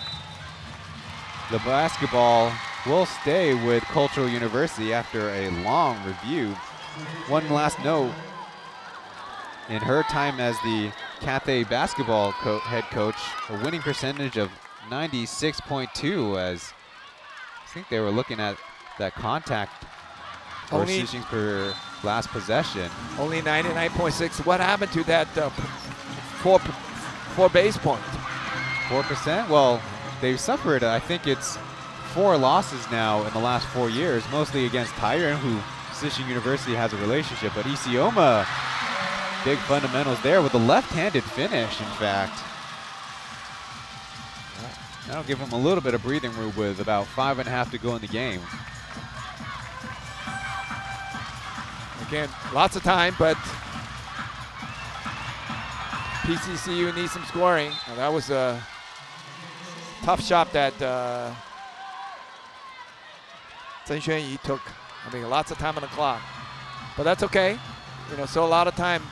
the basketball will stay with Cultural University after a long review. One last note, in her time as the Cathay basketball head coach, a winning percentage of 96.2, as I think they were looking at that contact or Sixing per last possession.
Only 99.6. What happened to that four base point?
4%? Well, they've suffered, I think it's 4 losses now in the last 4 years, mostly against Tairen, who Sixing University has a relationship, but Isioma, big fundamentals there with a left-handed finish, in fact. That'll give him a little bit of breathing room with about 5.5 to go in the game.
Again, lots of time, but PCCU needs some scoring. And that was a tough shot that Zheng Xuanyi took. I mean, lots of time on the clock, but that's okay. So a lot of time.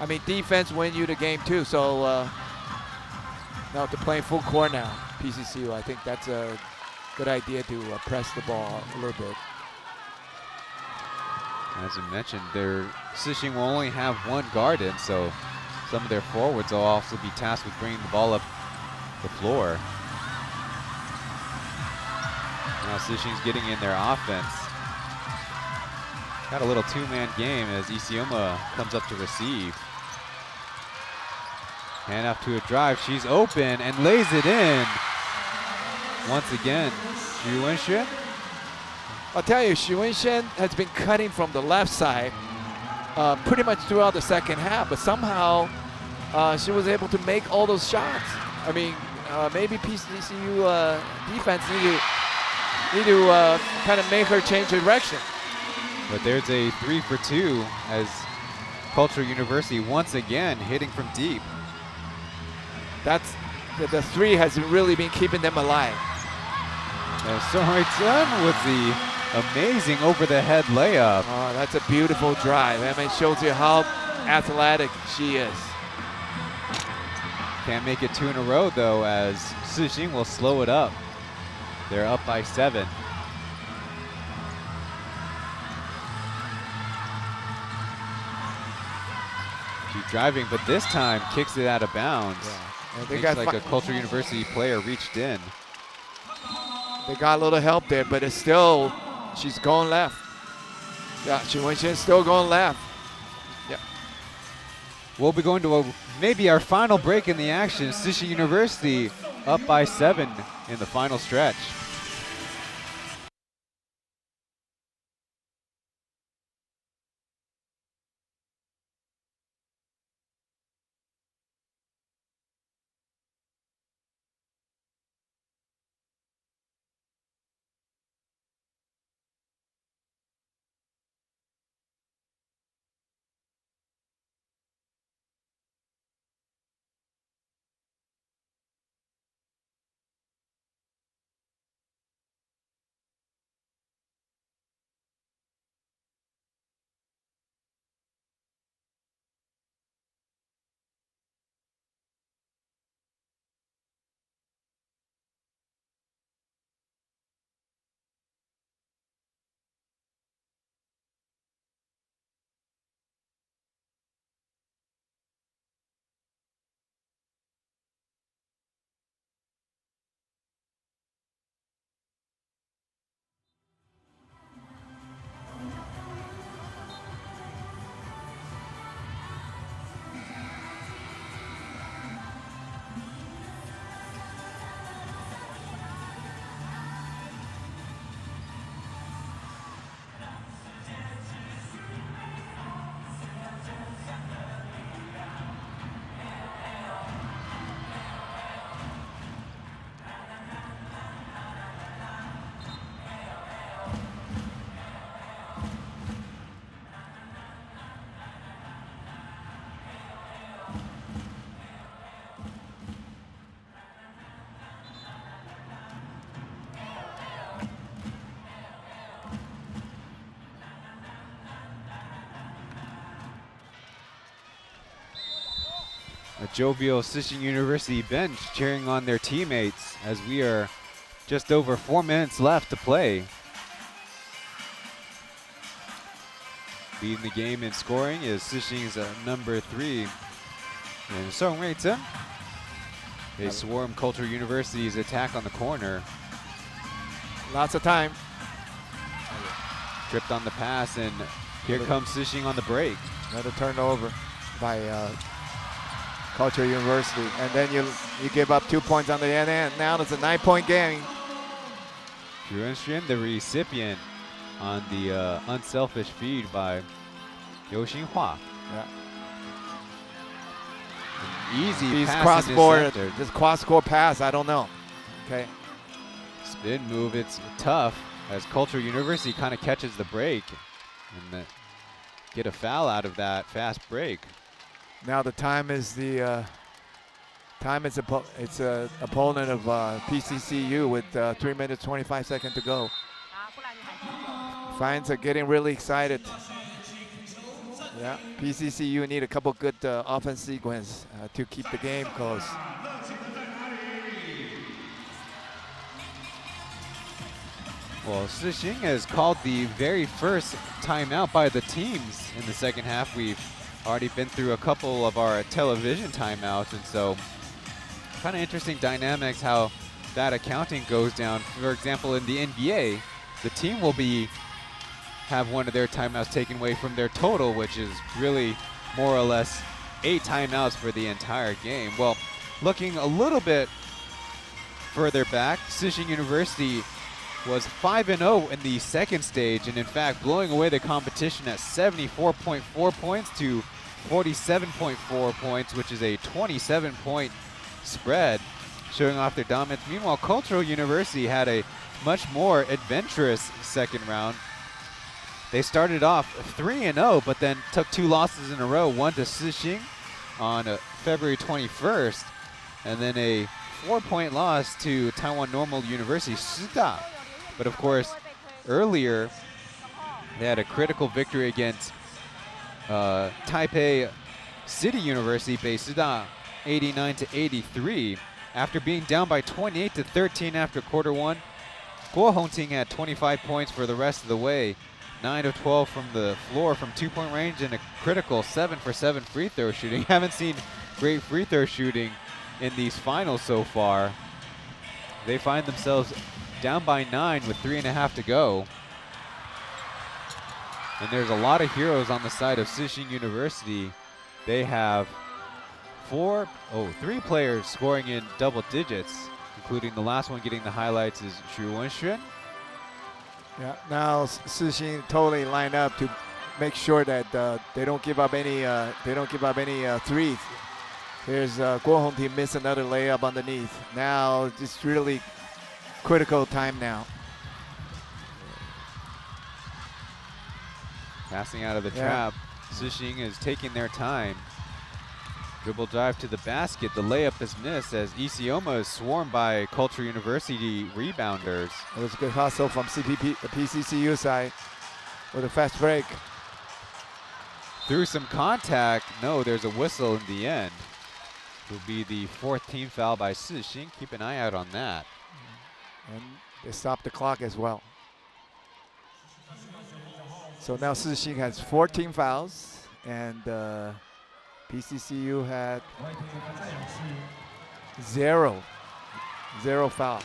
I mean, defense win you the game too. So now they're playing full court now, PCCU. I think that's a good idea to press the ball a little bit.
As I mentioned, their Sixing will only have one guard in, so some of their forwards will also be tasked with bringing the ball up the floor. Now Sixing's getting in their offense. Got a little two-man game as Isioma comes up to receive. Hand off to a drive. She's open and lays it in. Once again, Xu Wenxuan.
I'll tell you, Xu Wenxuan has been cutting from the left side pretty much throughout the second half, but somehow she was able to make all those shots. I mean, maybe PCCU defense need to kind of make her change direction.
But there's a 3 for 2 as Cultural University once again hitting from deep.
That's the 3 has really been keeping them alive.
And Song Rui-Chun with the amazing over-the-head layup.
Oh, that's a beautiful drive. I mean, it shows you how athletic she is.
Can't make it 2 in a row though, as Sixing will slow it up. They're up by 7. She's driving, but this time kicks it out of bounds.
Yeah. And they
Makes
got
like a Culture University player reached in.
They got a little help there, but it's still, she's going left. Yeah, Xu Wenxuan's still going left. Yeah.
We'll be going to maybe our final break in the action. Sixing University up by 7 in the final stretch. A jovial Sixing University bench cheering on their teammates as we are just over 4 minutes left to play. Leading the game in scoring is Sixing's number 3, and Song Rui-Chun. They swarm Culture University's attack on the corner.
Lots of time.
Tripped on the pass, and here comes Sixing on the break.
Another turnover by Culture University, and then you give up 2 points on the end, and now it's a 9-point game.
Xu Wenxuan, the recipient on the unselfish feed by Liu Xinhua.
Yeah.
An easy
These
pass
cross-court,
intercepted.
this cross-court pass, I don't know. Okay.
Spin move, it's tough as Culture University kind of catches the break and get a foul out of that fast break.
Now the time is the it's a opponent of PCCU with 3 minutes 25 seconds to go. Fans are getting really excited. Yeah, PCCU need a couple good offense sequence to keep the game close.
Well, Sixing has called the very first timeout by the teams in the second half. We've already been through a couple of our television timeouts, and so kind of interesting dynamics how that accounting goes down, for example, in the NBA, the team will have one of their timeouts taken away from their total, which is really more or less 8 timeouts for the entire game. Well, looking a little bit further back, Sising University was 5-0 in the second stage, and in fact blowing away the competition at 74.4 points to 47.4 points, which is a 27-point spread, showing off their dominance. Meanwhile, Cultural University had a much more adventurous second round. They started off 3-0, but then took 2 losses in a row, one to Sising on February 21st, and then a 4-point loss to Taiwan Normal University, Sida. But of course, earlier, they had a critical victory against Taipei City University, Beisida, 89-83. After being down by 28-13 after quarter one, Guo Hongting had 25 points for the rest of the way, 9 of 12 from the floor from 2-point range, and a critical 7 for 7 free throw shooting. Haven't seen great free throw shooting in these finals so far. They find themselves down by 9 with 3.5 to go. And there's a lot of heroes on the side of Sising University. They have 3 players scoring in double digits, including the last one getting the highlights is Xu Wenxuan.
Yeah, now Sising totally lined up to make sure that they don't give up any threes. Here's Guo Hongting miss another layup underneath. Now it's really critical time now.
Passing out of the trap. Sising is taking their time. Dribble drive to the basket. The layup is missed as Isioma is swarmed by Culture University rebounders.
It was a good hustle from PCCU side with a fast break.
Through some contact. No, there's a whistle in the end. It will be the 4th team foul by Sising. Keep an eye out on that.
And they stopped the clock as well. So now Sising has 14 fouls, and PCCU had 0 foul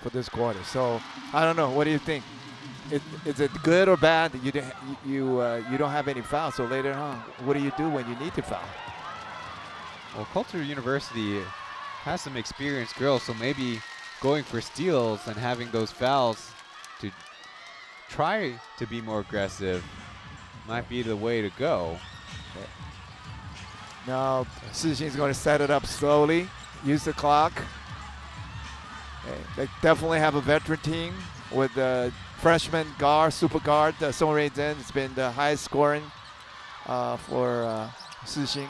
for this quarter. So I don't know. What do you think? Is it good or bad that you don't have any fouls? So later on, what do you do when you need to foul?
Well, Culture University has some experienced girls, so maybe going for steals and having those fouls to try to be more aggressive might be the way to go.
Now Sising is going to set it up slowly, use the clock. They definitely have a veteran team with the freshman guard, super guard, Song Rei Zhen. It's been the highest scoring for Sising.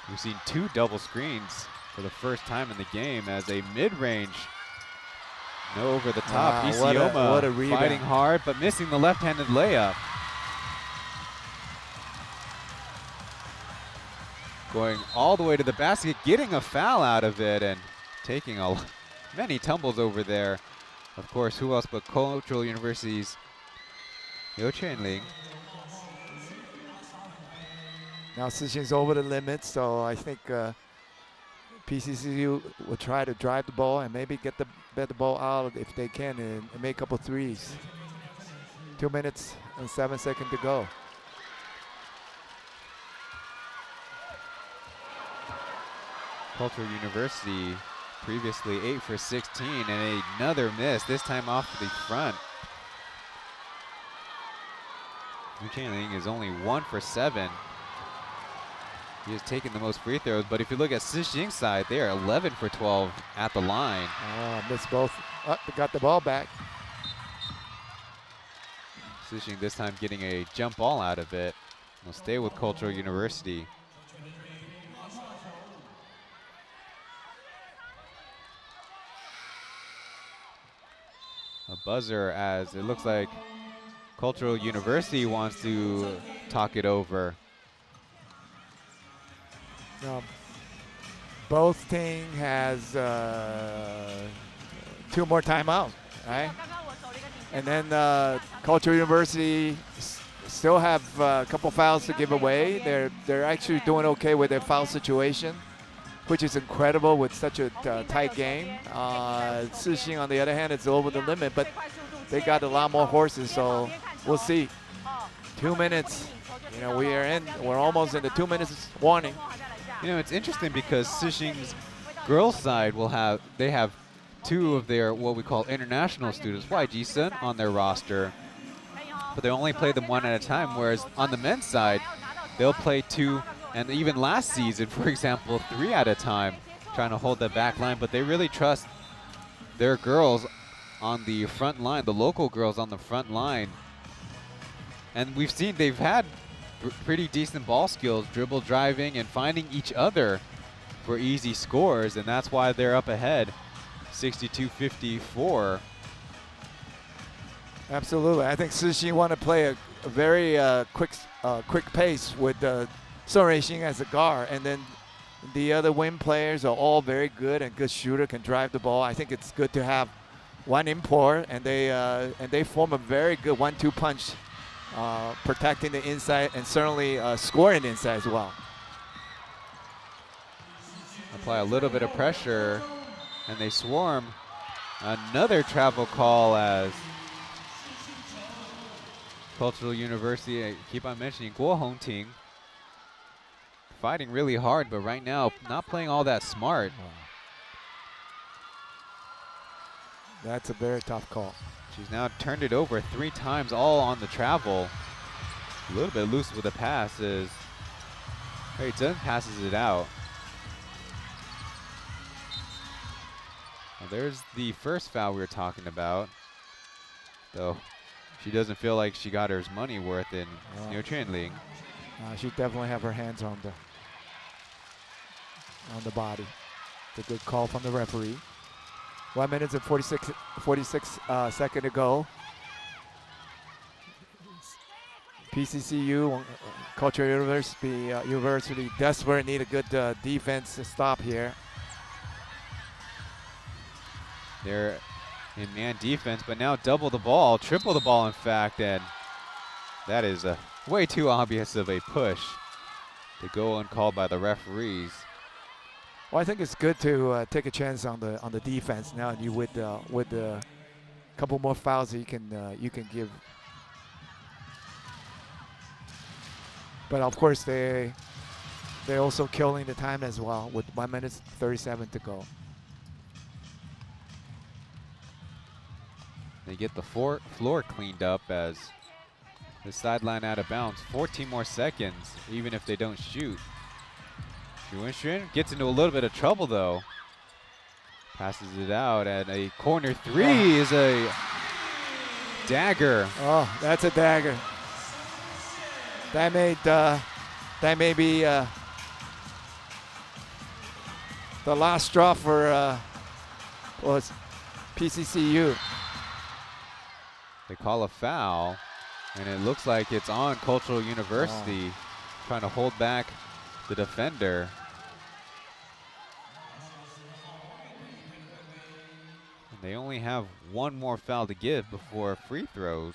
We've seen 2 double screens for the first time in the game as a mid-range. No over the top. Isioma
what a rebound.
Fighting hard, but missing the left-handed layup. Going all the way to the basket, getting a foul out of it, and taking many tumbles over there. Of course, who else but Cultural University's Liu Chenling.
Now Sising's over the limit, so I think PCCU will try to drive the ball and maybe get the ball out if they can and make a couple threes. 2 minutes and 7 seconds to go.
Cultural University previously 8 for 16 and another miss, this time off the front. Liu Chenling is only 1 for 7. He has taken the most free throws, but if you look at Sising's side, they are 11 for 12 at the line.
Missed both. They got the ball back.
Sising this time getting a jump ball out of it. Will stay with Cultural University. A buzzer as it looks like Cultural University wants to talk it over.
Both teams has 2 more timeouts, right? And then Cultural University still have a couple fouls to give away. They're actually doing okay with their foul situation. which is incredible with such a tight game. Sixing, on the other hand, is over the limit, but they got a lot more horses, so we'll see. 2 minutes. You know, we're almost in the 2 minutes warning.
You know, it's interesting because Sixing's girls side they have 2 of their what we call international students, YG Sun, on their roster, but they only play them 1 at a time, whereas on the men's side, they'll play 2, and even last season, for example, 3 at a time, trying to hold that back line, but they really trust their girls on the front line, the local girls on the front line. And we've seen they've had pretty decent ball skills, dribble driving and finding each other for easy scores, and that's why they're up ahead, 62-54.
Absolutely. I think Sixing want to play a very quick pace with Sun Racing as a guard, and then the other wing players are all very good and good shooter, can drive the ball. I think it's good to have one import, and they form a very good 1-2 punch, protecting the inside and certainly scoring the inside as well.
Apply a little bit of pressure, and they swarm. Another travel call as Cultural University, I keep on mentioning Guo Hongting, fighting really hard, but right now not playing all that smart.
That's a very tough call.
She's now turned it over 3 times, all on the travel. A little bit loose with the pass as Hui Zhen passes it out. Well, there's the first foul we were talking about, though she doesn't feel like she got her money worth in Niu Chunling.
She definitely have her hands on the body. It's a good call from the referee. 1 minute and 46 seconds to go. PCCU, Cultural University desperate, need a good defense to stop here.
They're in man defense, but now double the ball, triple the ball in fact, and that is way too obvious of a push to go uncalled by the referees.
Well, I think it's good to take a chance on the defense now. You with a couple more fouls that you can give. But of course they're also killing the time as well with 1 minute 37 to go.
They get the floor cleaned up as the sideline out of bounds. 14 more seconds, even if they don't shoot. Xu Wenxuan gets into a little bit of trouble though. Passes it out, and a corner 3 is a dagger.
Oh, that's a dagger. That may be the last straw for was PCCU.
They call a foul, and it looks like it's on Cultural University, trying to hold back the defender. And they only have 1 more foul to give before free throws.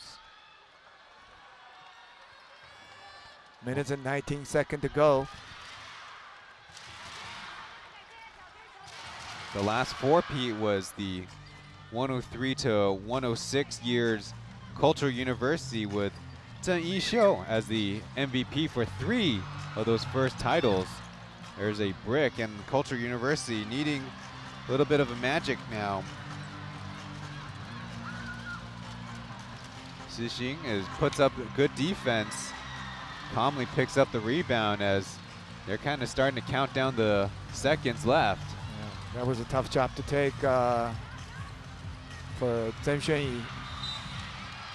Minutes and 19 seconds to go.
The last 4-peat was the 103 to 106 years Cultural University with Zheng Yixiu as the MVP for 3 of those first titles. There's a brick, and Cultural University needing a little bit of a magic now. Sixing puts up good defense, calmly picks up the rebound as they're kind of starting to count down the seconds left.
Yeah, that was a tough job to take for Zheng Xuanyi.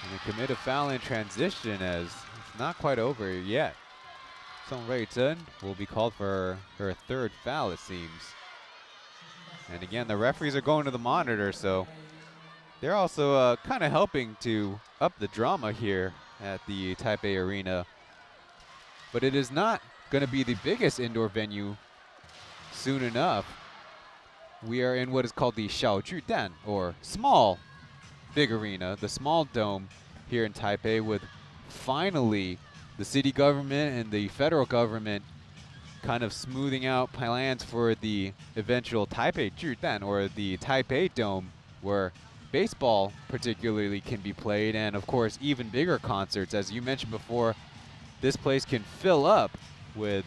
And they commit a foul in transition as it's not quite over yet. Song Rui-Zhen will be called for her 3rd foul, it seems. And again, the referees are going to the monitor, so they're also kind of helping to up the drama here at the Taipei Arena. But it is not going to be the biggest indoor venue soon enough. We are in what is called the Xiaojudan, or small big arena, the small dome here in Taipei, with finally the city government and the federal government kind of smoothing out plans for the eventual Taipei Judan, or the Taipei Dome, where baseball particularly can be played, and of course even bigger concerts. As you mentioned before, this place can fill up with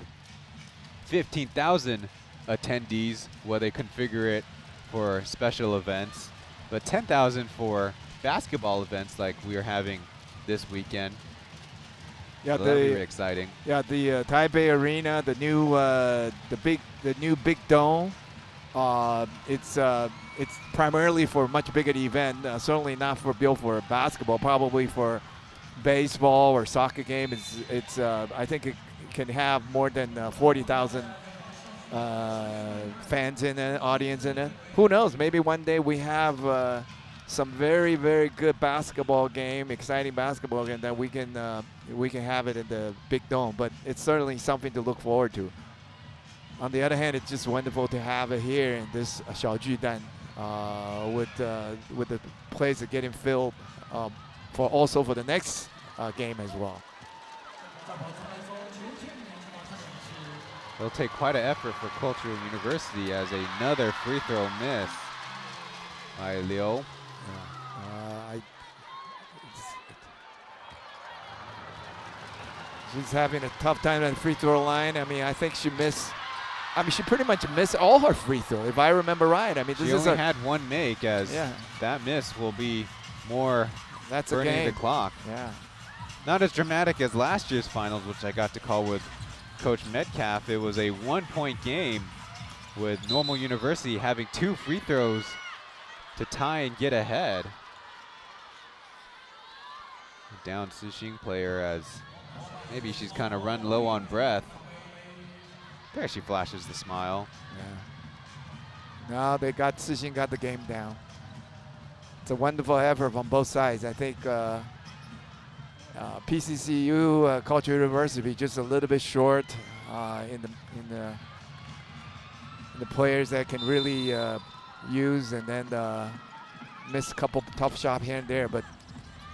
15,000 attendees where they configure it for special events, but 10,000 for basketball events like we are having this weekend.
Yeah,
so that'll be very exciting.
Yeah, the Taipei Arena, the new big dome. It's primarily for much bigger event. Certainly not built for basketball. Probably for baseball or soccer game. It's I think it can have more than 40,000 fans in it, audience in it. Who knows? Maybe one day we have some very, very good basketball game, exciting basketball game that we can have it in the big dome. But it's certainly something to look forward to. On the other hand, it's just wonderful to have it here in this Xiaojudan, with the place getting filled for the next game as well.
It'll take quite an effort for Cultural University as another free throw miss by Liu.
She's having a tough time at the free throw line. I mean, I think she missed. I mean, she pretty much missed all her free throw, if I remember right. I mean,
she only had one make, as that miss will be more burning the clock.
Yeah.
Not as dramatic as last year's finals, which I got to call with Coach Metcalf. It was a 1-point game with Normal University having 2 free throws to tie and get ahead. Down Sushing player, as maybe she's kind of run low on breath. There she flashes the smile.
Yeah. Now Sushing got the game down. It's a wonderful effort from both sides. I think PCCU, Cultural University, just a little bit short in the players that can really use, and then miss a couple tough shots here and there. But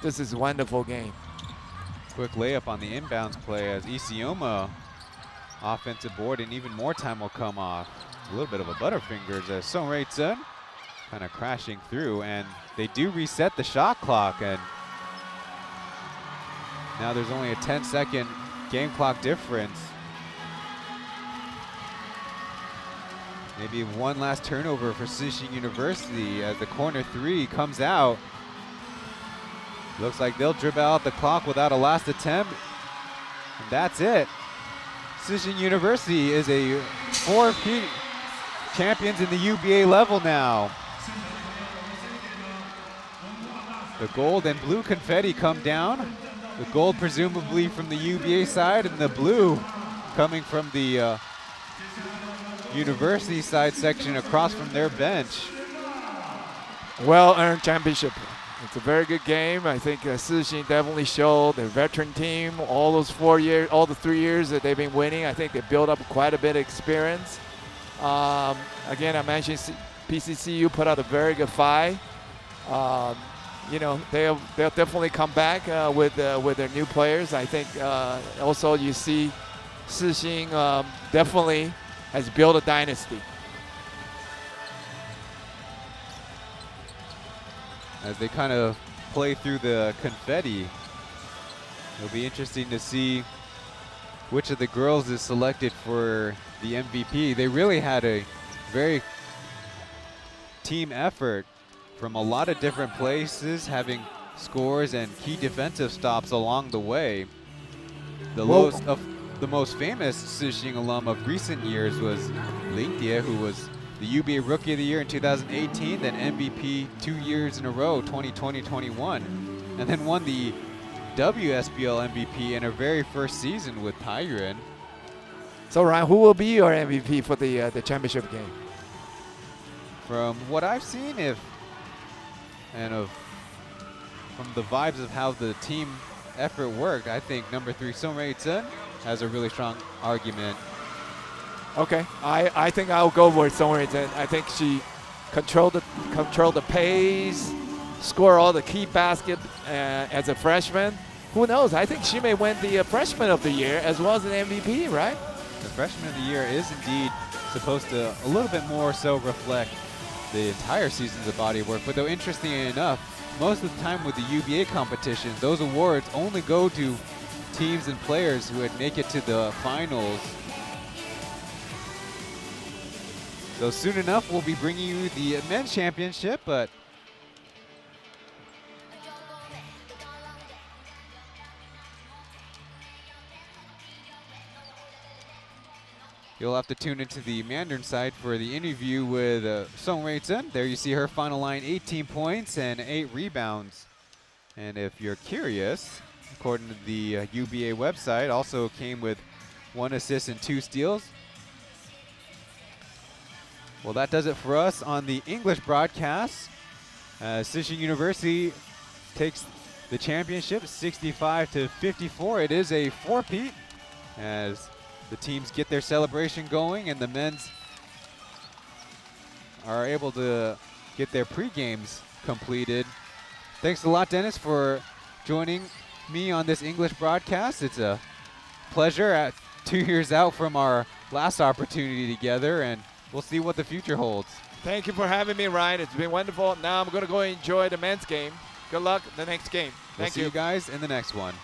this is a wonderful game.
Quick layup on the inbounds play as Isioma offensive board, and even more time will come off. A little bit of a butterfingers as Song Rui-Zhen kind of crashing through, and they do reset the shot clock, and now there's only a 10-second game clock difference. Maybe one last turnover for Sushing University as the corner 3 comes out. Looks like they'll dribble out the clock without a last attempt. And that's it. Sushing University is a 4-peat champions in the UBA level now. The gold and blue confetti come down. The gold presumably from the UBA side, and the blue coming from the University side section across from their bench.
Well-earned championship. It's a very good game. I think Sushing definitely showed their veteran team all those 4 years, all the 3 years that they've been winning. I think they built up quite a bit of experience. Again, I mentioned PCCU put out a very good fight. You know, they'll definitely come back with their new players. I think also you see Sushing definitely has built a dynasty.
As they kind of play through the confetti, it'll be interesting to see which of the girls is selected for the MVP. They really had a very team effort from a lot of different places, having scores and key defensive stops along the way. The most famous Sushing alum of recent years was Ling Tie, who was the UBA Rookie of the Year in 2018, then MVP 2 years in a row, 2020-21, and then won the WSBL MVP in her very first season with Tairen.
So Ryan, who will be your MVP for the championship game?
From what I've seen, from the vibes of how the team effort worked, I think number 3 Song Rui-Zhen has a really strong argument.
Okay, I think I'll go for Song Rui-Zhen. I think she controlled the pace, score all the key basket as a freshman. Who knows? I think she may win the freshman of the year as well as an MVP, right?
The Freshman of the Year is indeed supposed to a little bit more so reflect the entire seasons of body work. But though interestingly enough, most of the time with the UBA competition, those awards only go to teams and players who would make it to the finals. So soon enough, we'll be bringing you the men's championship, but you'll have to tune into the Mandarin side for the interview with Song Rui-Zhen. There you see her final line, 18 points and 8 rebounds. And if you're curious, according to the UBA website, also came with 1 assist and 2 steals. Well, that does it for us on the English broadcast. Sishin University takes the championship 65-54. It is a 4-peat as the teams get their celebration going and the men's are able to get their pre-games completed. Thanks a lot, Dennis, for joining me on this English broadcast. It's a pleasure at 2 years out from our last opportunity together, and we'll see what the future holds.
Thank you for having me, Ryan. It's been wonderful. Now I'm going to go enjoy the men's game. Good luck the next game.
We'll
Thank
see you guys in the next one.